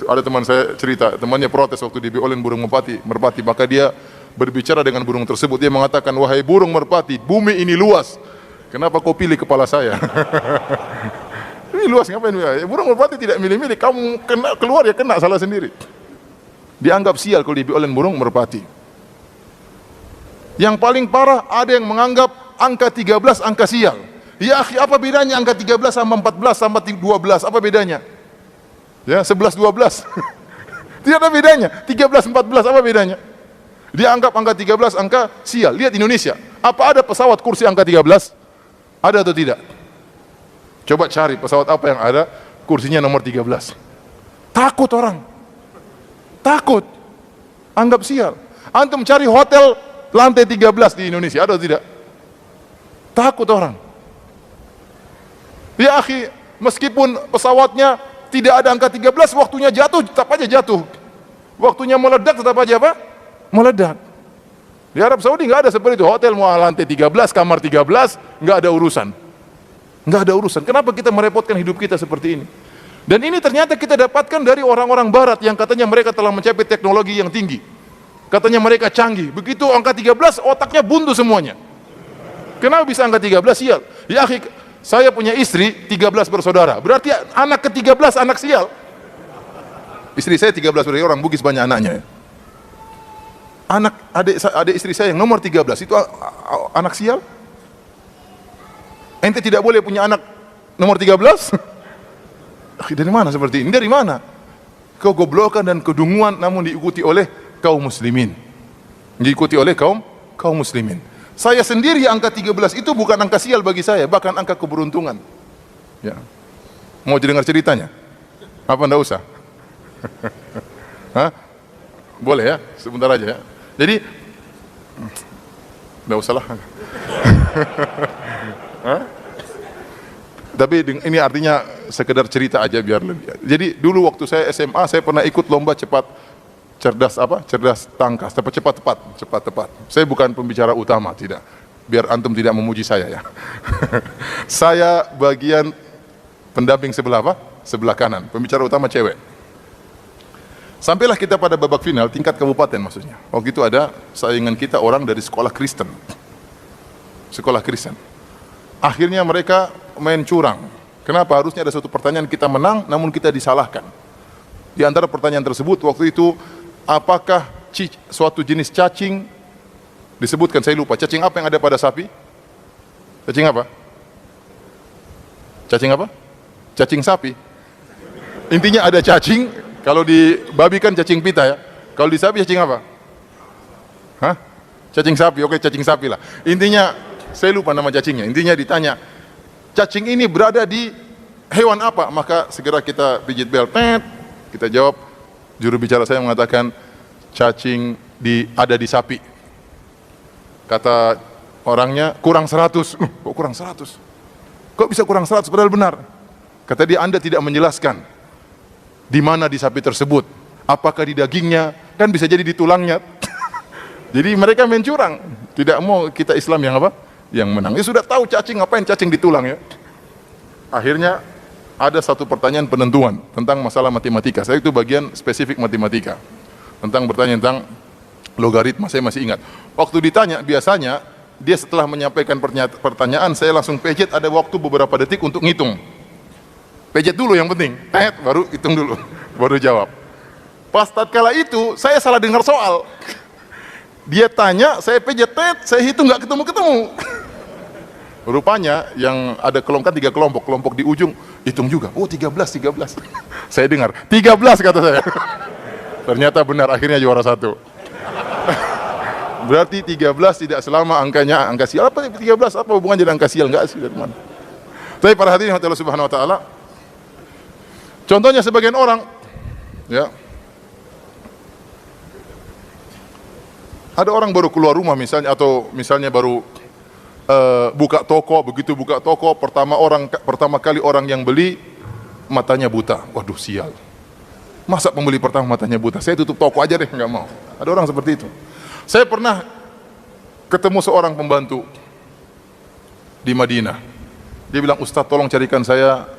Ada teman saya cerita, temannya protes waktu dibeolin burung merpati. Maka dia berbicara dengan burung tersebut. Dia mengatakan, wahai burung merpati, bumi ini luas. Kenapa kau pilih kepala saya? Ini luas ngapain? Burung merpati tidak milih-milih, kamu kena keluar ya kena, salah sendiri. Dianggap sial kalau dibeolin burung merpati. Yang paling parah, ada yang menganggap angka 13 angka sial. Ya akhi, apa bedanya angka 13 sama 14 sama 12? Apa bedanya? Ya, 11 12. Tidak ada bedanya. 13 14 apa bedanya? Dia anggap angka 13 angka sial. Lihat Indonesia. Apa ada pesawat kursi angka 13? Ada atau tidak? Coba cari pesawat apa yang ada kursinya nomor 13. Takut orang. Takut. Anggap sial. Antum cari hotel lantai 13 di Indonesia, ada atau tidak? Takut orang. Ya akhi, meskipun pesawatnya tidak ada angka 13, waktunya jatuh tetap aja jatuh. Waktunya meledak tetap aja apa? Meledak. Di Arab Saudi nggak ada seperti itu. Hotel mau lantai 13, kamar 13, nggak ada urusan. Nggak ada urusan. Kenapa kita merepotkan hidup kita seperti ini? Dan ini ternyata kita dapatkan dari orang-orang barat yang katanya mereka telah mencapai teknologi yang tinggi. Katanya mereka canggih. Begitu angka 13, otaknya buntu semuanya. Kenapa bisa angka 13? Sial. Ya akhi, saya punya istri 13 bersaudara. Berarti anak ke-13 anak sial. Istri saya 13 bersaudara, orang Bugis banyak anaknya. Adik istri saya yang nomor 13 itu anak sial. Ente tidak boleh punya anak nomor 13? Dari mana seperti ini? Dari mana? Kegoblokan dan kedunguan namun diikuti oleh kaum muslimin. Diikuti oleh kaum muslimin. Saya sendiri angka 13 itu bukan angka sial bagi saya, bahkan angka keberuntungan. Ya. Mau dengar ceritanya? Apa enggak usah? Hah? Boleh ya? Sebentar aja ya. Jadi enggak usah lah. Hah? Tapi ini artinya sekedar cerita aja biar lebih. Jadi dulu waktu saya SMA, saya pernah ikut lomba cepat tangkas, cepat tepat. Saya bukan pembicara utama, tidak. Biar antum tidak memuji saya ya. Saya bagian pendamping sebelah kanan. Pembicara utama cewek. Sampailah kita pada babak final tingkat kabupaten maksudnya. Waktu itu ada saingan kita orang dari sekolah Kristen. Akhirnya mereka main curang. Kenapa? Harusnya ada suatu pertanyaan kita menang, namun kita disalahkan. Di antara pertanyaan tersebut waktu itu, apakah suatu jenis cacing disebutkan, saya lupa, cacing apa yang ada pada sapi? Cacing apa? Cacing sapi. Intinya ada cacing, kalau di babi kan cacing pita ya. Kalau di sapi cacing apa? Hah? Cacing sapi, oke cacing sapi lah. Intinya, saya lupa nama cacingnya. Intinya ditanya, cacing ini berada di hewan apa? Maka segera kita pijit bel, kita jawab. Juru bicara saya mengatakan cacing ada di sapi. Kata orangnya kurang 100. Kok kurang 100? Kok bisa kurang 100 padahal benar? Kata dia, Anda tidak menjelaskan di mana di sapi tersebut. Apakah di dagingnya? Kan bisa jadi di tulangnya. Jadi mereka main curang. Tidak mau kita Islam yang apa? Yang menang. Ya sudah tahu cacing, ngapain cacing di tulang ya? Akhirnya ada satu pertanyaan penentuan tentang masalah matematika. Saya itu bagian spesifik matematika. Bertanya tentang logaritma, saya masih ingat. Waktu ditanya, biasanya dia setelah menyampaikan pertanyaan, saya langsung pejet, ada waktu beberapa detik untuk ngitung. Pejet dulu yang penting, baru hitung dulu, baru jawab. Pas tatkala itu, saya salah dengar soal. Dia tanya, saya pejet, saya hitung nggak ketemu-ketemu. Rupanya yang ada tiga kelompok di ujung hitung juga. Oh 13. Saya dengar 13 kata saya. Ternyata benar, akhirnya juara 1. Berarti 13 tidak selama angkanya angka sial. Apa 13? Apa hubungannya dengan angka sial? Enggak sih, dari mana? Tapi para hadirin Allah Subhanahu wa taala, contohnya sebagian orang ya, ada orang baru keluar rumah misalnya, atau misalnya baru buka toko, begitu buka toko pertama kali orang yang beli matanya buta. Waduh sial. Masa pembeli pertama matanya buta? Saya tutup toko aja deh, nggak mau. Ada orang seperti itu. Saya pernah ketemu seorang pembantu di Madinah. Dia bilang, Ustaz tolong carikan saya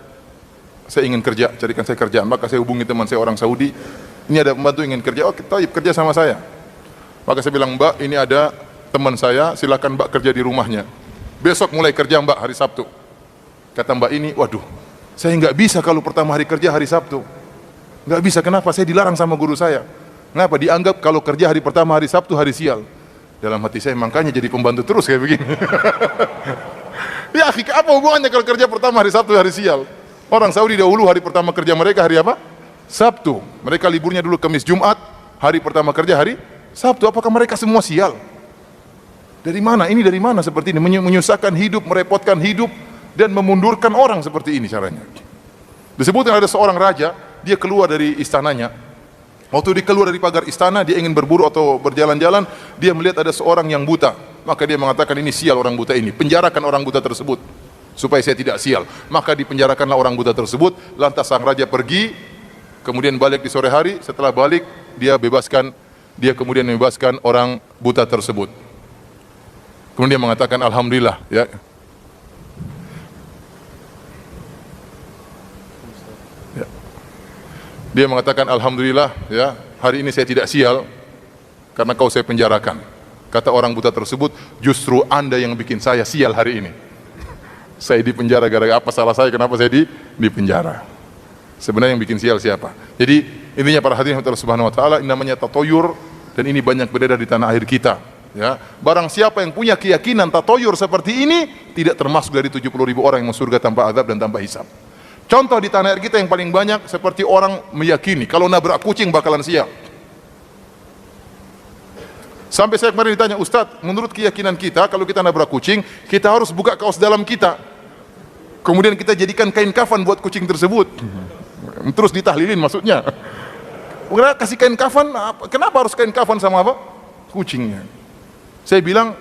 ingin kerja, carikan saya kerjaan. Maka saya hubungi teman saya orang Saudi, ini ada pembantu ingin kerja, oh kita kerja sama saya. Maka saya bilang, Mbak ini ada teman saya, silakan Mbak kerja di rumahnya. Besok mulai kerja Mbak hari Sabtu. Kata Mbak ini, waduh, saya nggak bisa kalau pertama hari kerja hari Sabtu. Nggak bisa, kenapa? Saya dilarang sama guru saya. Kenapa? Dianggap kalau kerja hari pertama hari Sabtu hari sial. Dalam hati saya, makanya jadi pembantu terus kayak begini. Ya, apa hubungannya kalau kerja pertama hari Sabtu, hari sial? Orang Saudi dahulu hari pertama kerja mereka hari apa? Sabtu. Mereka liburnya dulu Kamis Jumat, hari pertama kerja hari Sabtu. Apakah mereka semua sial? Dari mana? Ini dari mana seperti ini? Menyusahkan hidup, merepotkan hidup, dan memundurkan orang seperti ini caranya. Disebutkan ada seorang raja, dia keluar dari istananya. Waktu dia keluar dari pagar istana, dia ingin berburu atau berjalan-jalan, dia melihat ada seorang yang buta. Maka dia mengatakan, ini sial orang buta ini, penjarakan orang buta tersebut supaya saya tidak sial. Maka dipenjarakanlah orang buta tersebut. Lantas sang raja pergi, kemudian balik di sore hari. Setelah balik, dia kemudian membebaskan orang buta tersebut. Kemudian dia mengatakan alhamdulillah, ya. Dia mengatakan alhamdulillah, ya, hari ini saya tidak sial karena kau saya penjarakan. Kata orang buta tersebut, justru Anda yang bikin saya sial hari ini. Saya dipenjara gara-gara apa salah saya, kenapa saya di penjara? Sebenarnya yang bikin sial siapa? Jadi intinya para hadirin Allah Subhanahu wa taala, ini namanya tatoyur, dan ini banyak beredar di tanah air kita, ya. Barang siapa yang punya keyakinan tatoyur seperti ini, tidak termasuk dari 70.000 orang yang masuk surga tanpa azab dan tanpa hisab. Contoh di tanah air kita yang paling banyak seperti orang meyakini kalau nabrak kucing bakalan sial. Sampai saya kemarin ditanya, Ustadz, menurut keyakinan kita kalau kita nabrak kucing, kita harus buka kaos dalam kita. Kemudian kita jadikan kain kafan buat kucing tersebut. Terus ditahlilin maksudnya. Udah kasih kain kafan, kenapa harus kain kafan sama apa? Kucingnya. Saya bilang,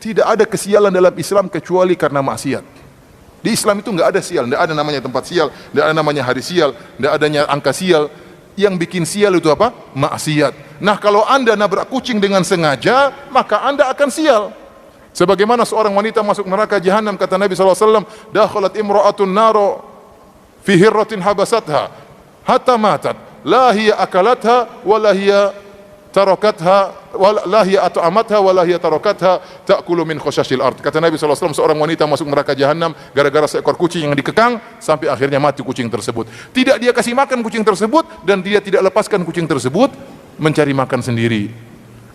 tidak ada kesialan dalam Islam kecuali karena maksiat. Di Islam itu nggak ada sial, nggak ada namanya tempat sial, nggak ada namanya hari sial, nggak adanya angka sial. Yang bikin sial itu apa? Maksiat. Nah, kalau Anda nabrak kucing dengan sengaja, maka Anda akan sial. Sebagaimana seorang wanita masuk neraka jahanam, kata Nabi SAW, dakhalat imra'atun naro fi hirratin habasatha hatta matat, la hiya akalatha wa la hiya tarakatha wa la hiya at'amatha wa la hiya tarakatha ta'kulu min khashashil ard. Kata Nabi SAW, seorang wanita masuk neraka jahanam gara-gara seekor kucing yang dikekang sampai akhirnya mati kucing tersebut. Tidak dia kasih makan kucing tersebut, dan dia tidak lepaskan kucing tersebut, mencari makan sendiri.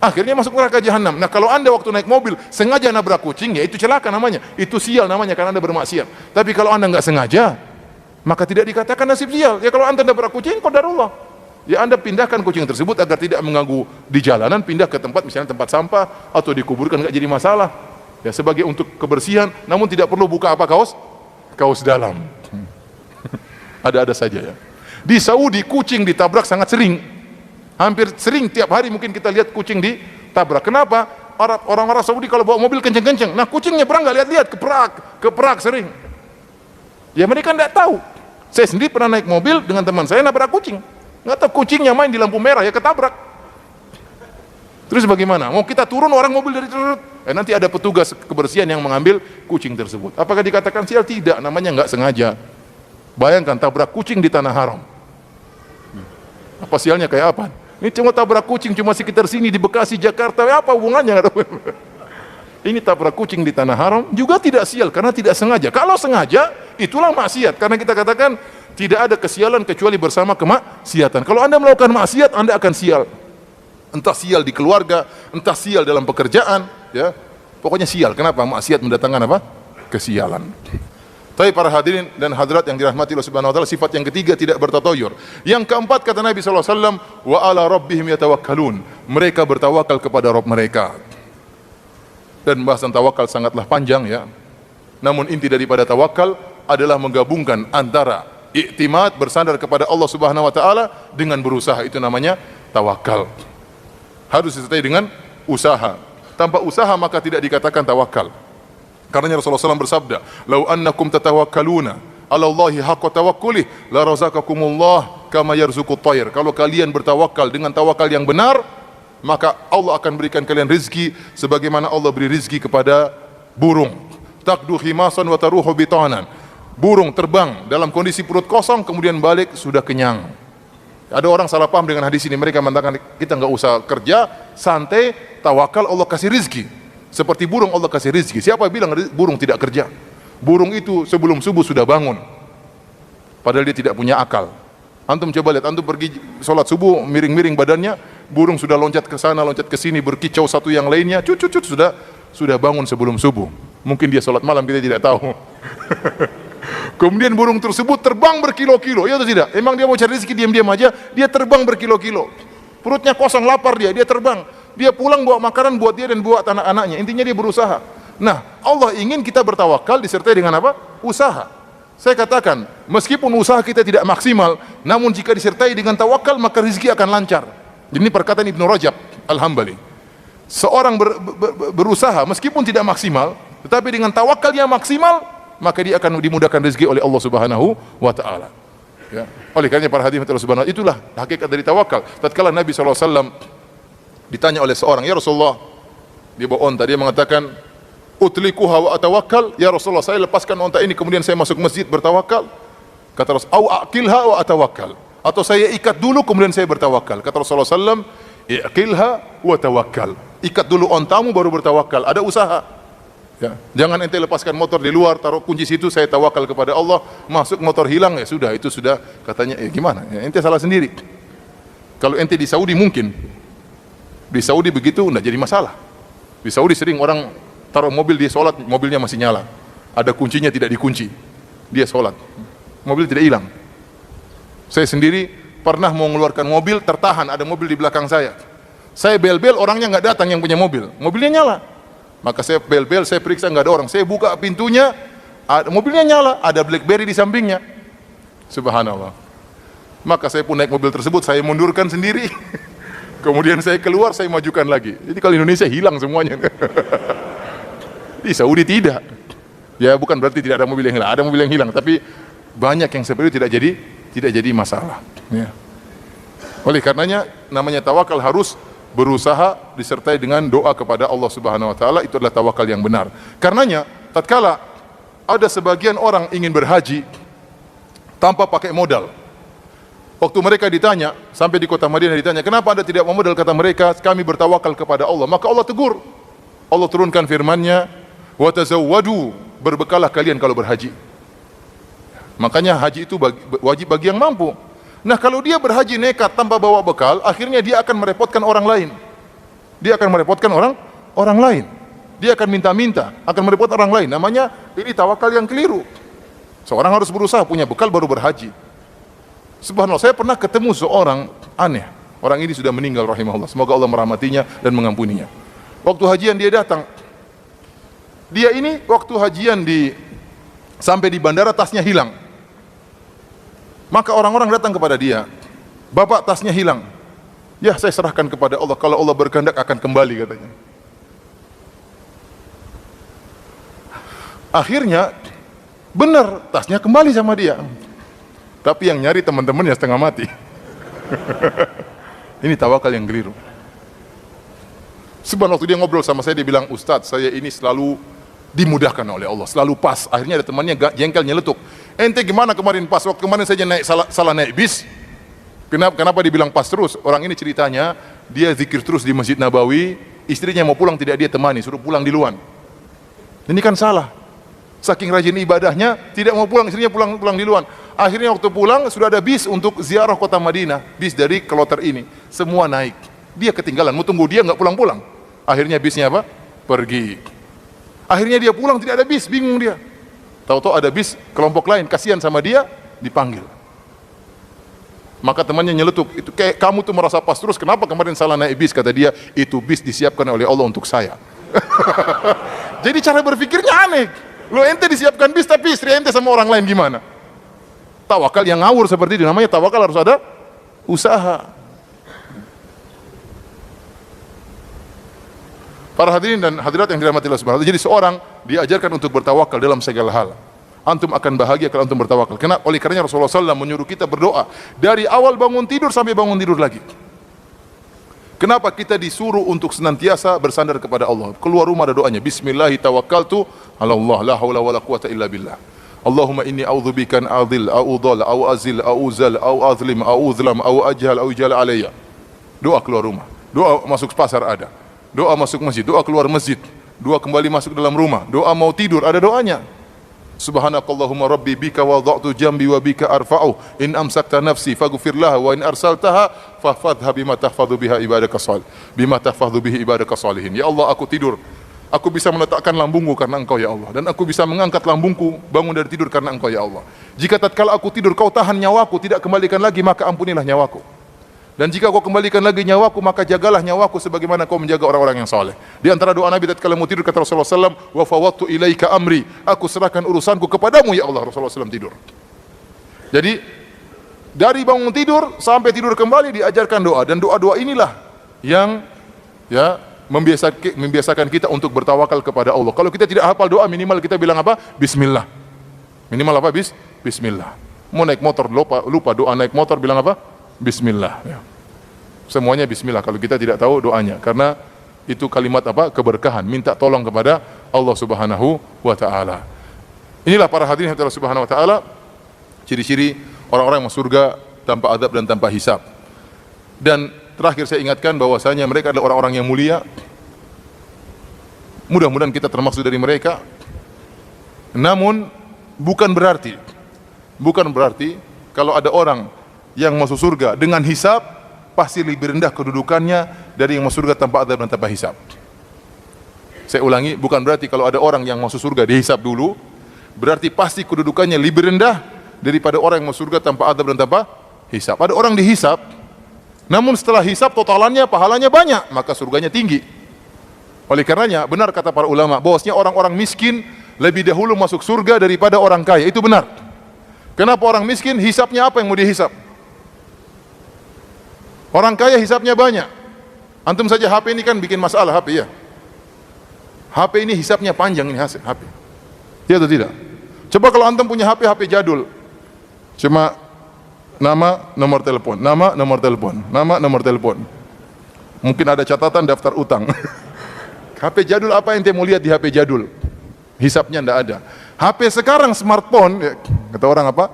Akhirnya masuk neraka jahanam. Nah, kalau Anda waktu naik mobil sengaja nabrak kucing, ya itu celaka namanya, itu sial namanya karena Anda bermaksiat. Tapi kalau Anda nggak sengaja, maka tidak dikatakan nasib sial. Ya kalau Anda nabrak kucing, qadarullah. Ya Anda pindahkan kucing tersebut agar tidak mengganggu di jalanan, pindah ke tempat misalnya tempat sampah atau dikuburkan, nggak jadi masalah. Ya sebagai untuk kebersihan, namun tidak perlu buka apa kaos dalam. Ada-ada saja ya. Di Saudi kucing ditabrak sangat sering. Hampir sering, tiap hari mungkin kita lihat kucing ditabrak. Kenapa? Orang-orang Saudi kalau bawa mobil kenceng-kenceng, nah kucingnya pernah nggak lihat-lihat, keprak sering. Ya mereka nggak tahu. Saya sendiri pernah naik mobil dengan teman saya nabrak kucing. Nggak tahu kucingnya main di lampu merah ya ketabrak. Terus bagaimana? Mau kita turun orang mobil dari nanti ada petugas kebersihan yang mengambil kucing tersebut. Apakah dikatakan sial? Tidak, namanya nggak sengaja. Bayangkan tabrak kucing di tanah haram. Apa sialnya kayak apa? Ini cuma tabrak kucing cuma sekitar sini di Bekasi, Jakarta. Apa hubungannya? Ini tabrak kucing di tanah haram juga tidak sial karena tidak sengaja. Kalau sengaja itulah maksiat, karena kita katakan tidak ada kesialan kecuali bersama kemaksiatan. Kalau Anda melakukan maksiat, Anda akan sial. Entah sial di keluarga, entah sial dalam pekerjaan, ya. Pokoknya sial. Kenapa? Maksiat mendatangkan apa? Kesialan. Tapi para hadirin dan hadirat yang dirahmati Allah Subhanahu wa taala, sifat yang ketiga tidak bertatoyur. Yang keempat kata Nabi sallallahu alaihi wasallam, wa ala rabbihim yatawakkalun. Mereka bertawakal kepada Rabb mereka. Dan bahasan tawakal sangatlah panjang ya. Namun inti daripada tawakal adalah menggabungkan antara iktimad, bersandar kepada Allah Subhanahu wa taala, dengan berusaha. Itu namanya tawakal. Harus disertai dengan usaha. Tanpa usaha maka tidak dikatakan tawakal. Karena Rasulullah SAW bersabda, "Lau annakum tatawakkaluna 'ala Allahi haqqa tawakkulih, la razaqakumullah kama yarzuqut thair." Kalau kalian bertawakal dengan tawakal yang benar, maka Allah akan berikan kalian rizki sebagaimana Allah beri rizki kepada burung. Taqdu khimasan wa taruhu bitanan. Burung terbang dalam kondisi perut kosong, kemudian balik sudah kenyang. Ada orang salah paham dengan hadis ini. Mereka mengatakan kita nggak usah kerja, santai, tawakal, Allah kasih rizki. Seperti burung Allah kasih rizki. Siapa bilang burung tidak kerja? Burung itu sebelum subuh sudah bangun, padahal dia tidak punya akal. Antum coba lihat, antum pergi sholat subuh miring-miring badannya, burung sudah loncat ke sana, loncat ke sini, berkicau satu yang lainnya, sudah bangun sebelum subuh. Mungkin dia sholat malam, kita tidak tahu. Kemudian burung tersebut terbang berkilo-kilo, ya atau tidak? Emang dia mau cari rezeki diam-diam aja, dia terbang berkilo-kilo. Perutnya kosong, lapar dia terbang. Dia pulang bawa makanan buat dia dan buat anak-anaknya. Intinya dia berusaha. Nah, Allah ingin kita bertawakal disertai dengan apa? Usaha. Saya katakan, meskipun usaha kita tidak maksimal, namun jika disertai dengan tawakal, maka rezeki akan lancar. Ini perkataan Ibnu Rajab Al-Hambali. Seorang berusaha meskipun tidak maksimal, tetapi dengan tawakal yang maksimal, maka dia akan dimudahkan rezeki oleh Allah Subhanahu wa taala. Ya. Oleh karena para hadirin Allah Subhanahu, itulah hakikat dari tawakal. Tatkala Nabi SAW ditanya oleh seorang, "Ya Rasulullah," dia bawa onta, dia mengatakan, "Utlikuha wa atawakkal." Ya Rasulullah, saya lepaskan onta ini kemudian saya masuk masjid bertawakal. Kata Rasul, "Au aqilha wa atawakkal." Atau saya ikat dulu kemudian saya bertawakal. Kata Rasulullah SAW, "Iqilha wa tawakkal." Ikat dulu ontamu baru bertawakal. Ada usaha. Ya. Jangan ente lepaskan motor di luar, taruh kunci situ, saya tawakal kepada Allah, masuk motor hilang, ya sudah, itu sudah katanya, gimana? Ya, ente salah sendiri. Kalau ente di Saudi mungkin, di Saudi begitu enggak jadi masalah. Di Saudi sering orang taruh mobil, dia sholat, mobilnya masih nyala, ada kuncinya tidak dikunci, dia sholat, mobil tidak hilang. Saya sendiri pernah mau mengeluarkan mobil, tertahan, ada mobil di belakang saya bel-bel, orangnya nggak datang yang punya mobil, mobilnya nyala. Maka saya bel-bel, saya periksa nggak ada orang, saya buka pintunya, mobilnya nyala, ada BlackBerry di sampingnya. Subhanallah. Maka saya pun naik mobil tersebut, saya mundurkan sendiri. Kemudian saya keluar, saya majukan lagi. Jadi kalau Indonesia hilang semuanya. Di Saudi tidak. Ya bukan berarti tidak ada mobil yang hilang, ada mobil yang hilang, tapi banyak yang seperti itu tidak jadi masalah. Ya. Oleh karenanya namanya tawakal harus berusaha disertai dengan doa kepada Allah Subhanahu wa taala, itu adalah tawakal yang benar. Karenanya tatkala ada sebagian orang ingin berhaji tanpa pakai modal. Waktu mereka ditanya, sampai di kota Madinah ditanya, "Kenapa Anda tidak memodal?" Kata mereka, "Kami bertawakal kepada Allah." Maka Allah tegur. Allah turunkan firman-Nya, "Wa tazawwadu," berbekalah kalian kalau berhaji. Makanya haji itu wajib bagi yang mampu. Nah, kalau dia berhaji nekat tanpa bawa bekal, akhirnya dia akan merepotkan orang lain. Dia akan merepotkan orang lain. Dia akan minta-minta, akan merepotkan orang lain. Namanya ini tawakal yang keliru. Seorang harus berusaha punya bekal baru berhaji. Subhanallah, saya pernah ketemu seorang aneh. Orang ini sudah meninggal rahimahullah. Semoga Allah merahmatinya dan mengampuninya. Waktu hajian dia datang. Dia ini waktu hajian sampai di bandara tasnya hilang. Maka orang-orang datang kepada dia, "Bapak, tasnya hilang." "Ya, saya serahkan kepada Allah, kalau Allah berkehendak akan kembali," katanya. Akhirnya benar, tasnya kembali sama dia. Tapi yang nyari teman-temannya setengah mati. Ini tawakal yang keliru. Sebenarnya waktu dia ngobrol sama saya, dia bilang, "Ustadz, saya ini selalu dimudahkan oleh Allah, selalu pas." Akhirnya ada temannya jengkel nyeletuk, "Ente gimana kemarin pas? Waktu kemarin saja salah naik bis. Kenapa dibilang pas terus?" Orang ini ceritanya, dia zikir terus di Masjid Nabawi, istrinya mau pulang tidak dia temani, suruh pulang duluan. Ini kan salah. Saking rajin ibadahnya, tidak mau pulang, istrinya pulang duluan. Akhirnya waktu pulang sudah ada bis untuk ziarah kota Madinah, bis dari kloter ini, semua naik. Dia ketinggalan, mau tunggu dia nggak pulang-pulang. Akhirnya bisnya apa? Pergi. Akhirnya dia pulang tidak ada bis, bingung dia. Tahu-tahu ada bis kelompok lain, kasihan sama dia, dipanggil. Maka temannya nyeletuk, "Itu kayak kamu tuh merasa pas terus, kenapa kemarin salah naik bis?" Kata dia, "Itu bis disiapkan oleh Allah untuk saya." Jadi cara berpikirnya aneh. Lo ente disiapkan bis tapi istri ente sama orang lain gimana? Tawakal yang ngawur seperti itu, namanya tawakal harus ada usaha. Para hadirin dan hadirat yang dirahmati Allah Subhanahu wa taala, jadi seorang diajarkan untuk bertawakal dalam segala hal. Antum akan bahagia kalau antum bertawakal. Kenapa? Oleh karenanya Rasulullah SAW menyuruh kita berdoa dari awal bangun tidur sampai bangun tidur lagi. Kenapa kita disuruh untuk senantiasa bersandar kepada Allah? Keluar rumah ada doanya, Bismillahi tawakkaltu ala Allah, la haula wala quwata illa billah. Allahumma inni a'udzubika an adhil, au udhal, au azil, au uzal, au azlim, au uzlam, au ajhal, au jala alayya. Doa keluar rumah. Doa masuk pasar ada. Doa masuk masjid, doa keluar masjid, doa kembali masuk dalam rumah, doa mau tidur, ada doanya. Subhanakallahumma rabbi bika wada'tu jambi wa bika arfa'u in amsakta nafsi faghfir laha wa in arsaltaha fahfadha bima tahfadhu biha ibadaka salihin. Ya Allah, aku tidur, aku bisa meletakkan lambungku karena Engkau ya Allah, dan aku bisa mengangkat lambungku bangun dari tidur karena Engkau ya Allah. Jika tatkala aku tidur kau tahan nyawaku, tidak kembalikan lagi, maka ampunilah nyawaku. Dan jika kau kembalikan lagi nyawaku, maka jagalah nyawaku sebagaimana kau menjaga orang-orang yang saleh. Di antara doa Nabi tatkala mau tidur, kata Rasulullah SAW, wa fawwadtu ilaika amri, aku serahkan urusanku kepadamu ya Allah. Rasulullah SAW tidur. Jadi dari bangun tidur sampai tidur kembali diajarkan doa, dan doa-doa inilah yang membiasakan kita untuk bertawakal kepada Allah. Kalau kita tidak hafal doa, minimal kita bilang apa? Bismillah. Minimal apa? Bismillah. Mau naik motor lupa doa naik motor, bilang apa? Bismillah. Semuanya bismillah kalau kita tidak tahu doanya, karena itu kalimat apa? Keberkahan, minta tolong kepada Allah Subhanahu wa taala. Inilah para hadirin Allah Subhanahu wa taala, ciri-ciri orang-orang yang masuk surga tanpa adab dan tanpa hisab. Dan terakhir saya ingatkan bahwasanya mereka adalah orang-orang yang mulia. Mudah-mudahan kita termasuk dari mereka. Namun bukan berarti kalau ada orang yang masuk surga dengan hisab pasti lebih rendah kedudukannya dari yang masuk surga tanpa adab dan tanpa hisab. Saya ulangi, bukan berarti kalau ada orang yang masuk surga dihisab dulu berarti pasti kedudukannya lebih rendah daripada orang yang masuk surga tanpa adab dan tanpa hisab. Ada orang dihisab, namun setelah hisab totalannya pahalanya banyak, maka surganya tinggi. Oleh karenanya benar kata para ulama bahwasanya orang-orang miskin lebih dahulu masuk surga daripada orang kaya. Itu benar. Kenapa? Orang miskin hisabnya apa yang mau dihisab? Orang kaya hisabnya banyak. Antum saja HP ini kan bikin masalah HP ya. HP ini hisabnya panjang ini HP. Iya atau tidak? Coba kalau antum punya HP jadul. Cuma nama, nomor telepon, nama, nomor telepon, nama, nomor telepon. Mungkin ada catatan daftar utang. HP jadul apa yang ente mau lihat di HP jadul? Hisabnya enggak ada. HP sekarang smartphone, ya, kata orang apa?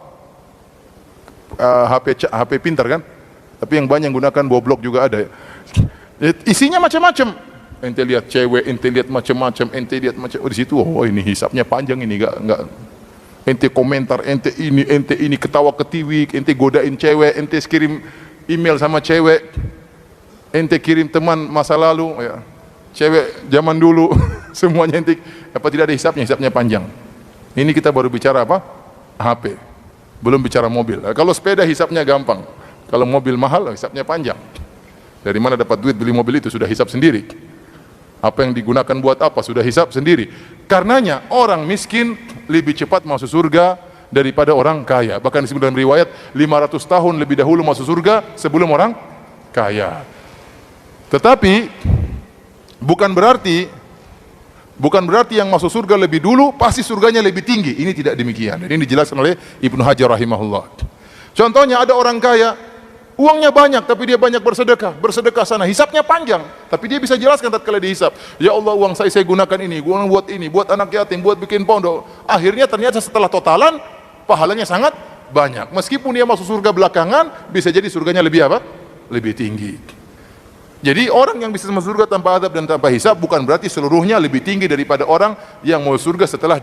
HP pintar kan? Tapi yang banyak gunakan boblok juga ada. Isinya macam-macam. Ente lihat cewek, ente lihat macam-macam, ente lihat macam. Oh di situ, oh ini hisapnya panjang ini, enggak. Ente komentar, ente ini ketawa ketiwi, ente godain cewek, ente kirim email sama cewek, ente kirim teman masa lalu, ya. Cewek zaman dulu, semuanya ente. Apa tidak ada hisapnya panjang. Ini kita baru bicara apa? HP. Belum bicara mobil. Kalau sepeda hisapnya gampang. Kalau mobil mahal, hisapnya panjang. Dari mana dapat duit beli mobil itu? Sudah hisap sendiri. Apa yang digunakan buat apa? Sudah hisap sendiri. Karenanya orang miskin lebih cepat masuk surga daripada orang kaya. Bahkan disebut dalam riwayat 500 tahun lebih dahulu masuk surga sebelum orang kaya. Tetapi bukan berarti yang masuk surga lebih dulu pasti surganya lebih tinggi. Ini tidak demikian. Ini dijelaskan oleh Ibnu Hajar rahimahullah. Contohnya ada orang kaya, uangnya banyak tapi dia banyak bersedekah sana, hisapnya panjang, tapi dia bisa jelaskan tatkala dihisap, ya Allah uang saya gunakan ini, buat anak yatim, buat bikin pondok. Akhirnya ternyata setelah totalan pahalanya sangat banyak. Meskipun dia masuk surga belakangan, bisa jadi surganya lebih apa? Lebih tinggi. Jadi orang yang bisa masuk surga tanpa adab dan tanpa hisap bukan berarti seluruhnya lebih tinggi daripada orang yang masuk surga setelah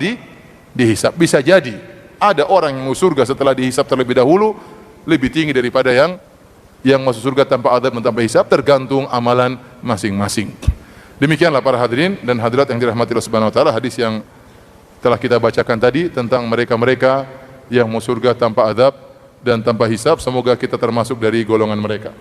dihisap. Bisa jadi ada orang yang masuk surga setelah dihisap terlebih dahulu lebih tinggi daripada yang masuk surga tanpa adab dan tanpa hisab, tergantung amalan masing-masing. Demikianlah para hadirin dan hadirat yang dirahmati Allah Subhanahu wa taala, hadis yang telah kita bacakan tadi tentang mereka-mereka yang masuk surga tanpa adab dan tanpa hisab. Semoga kita termasuk dari golongan mereka.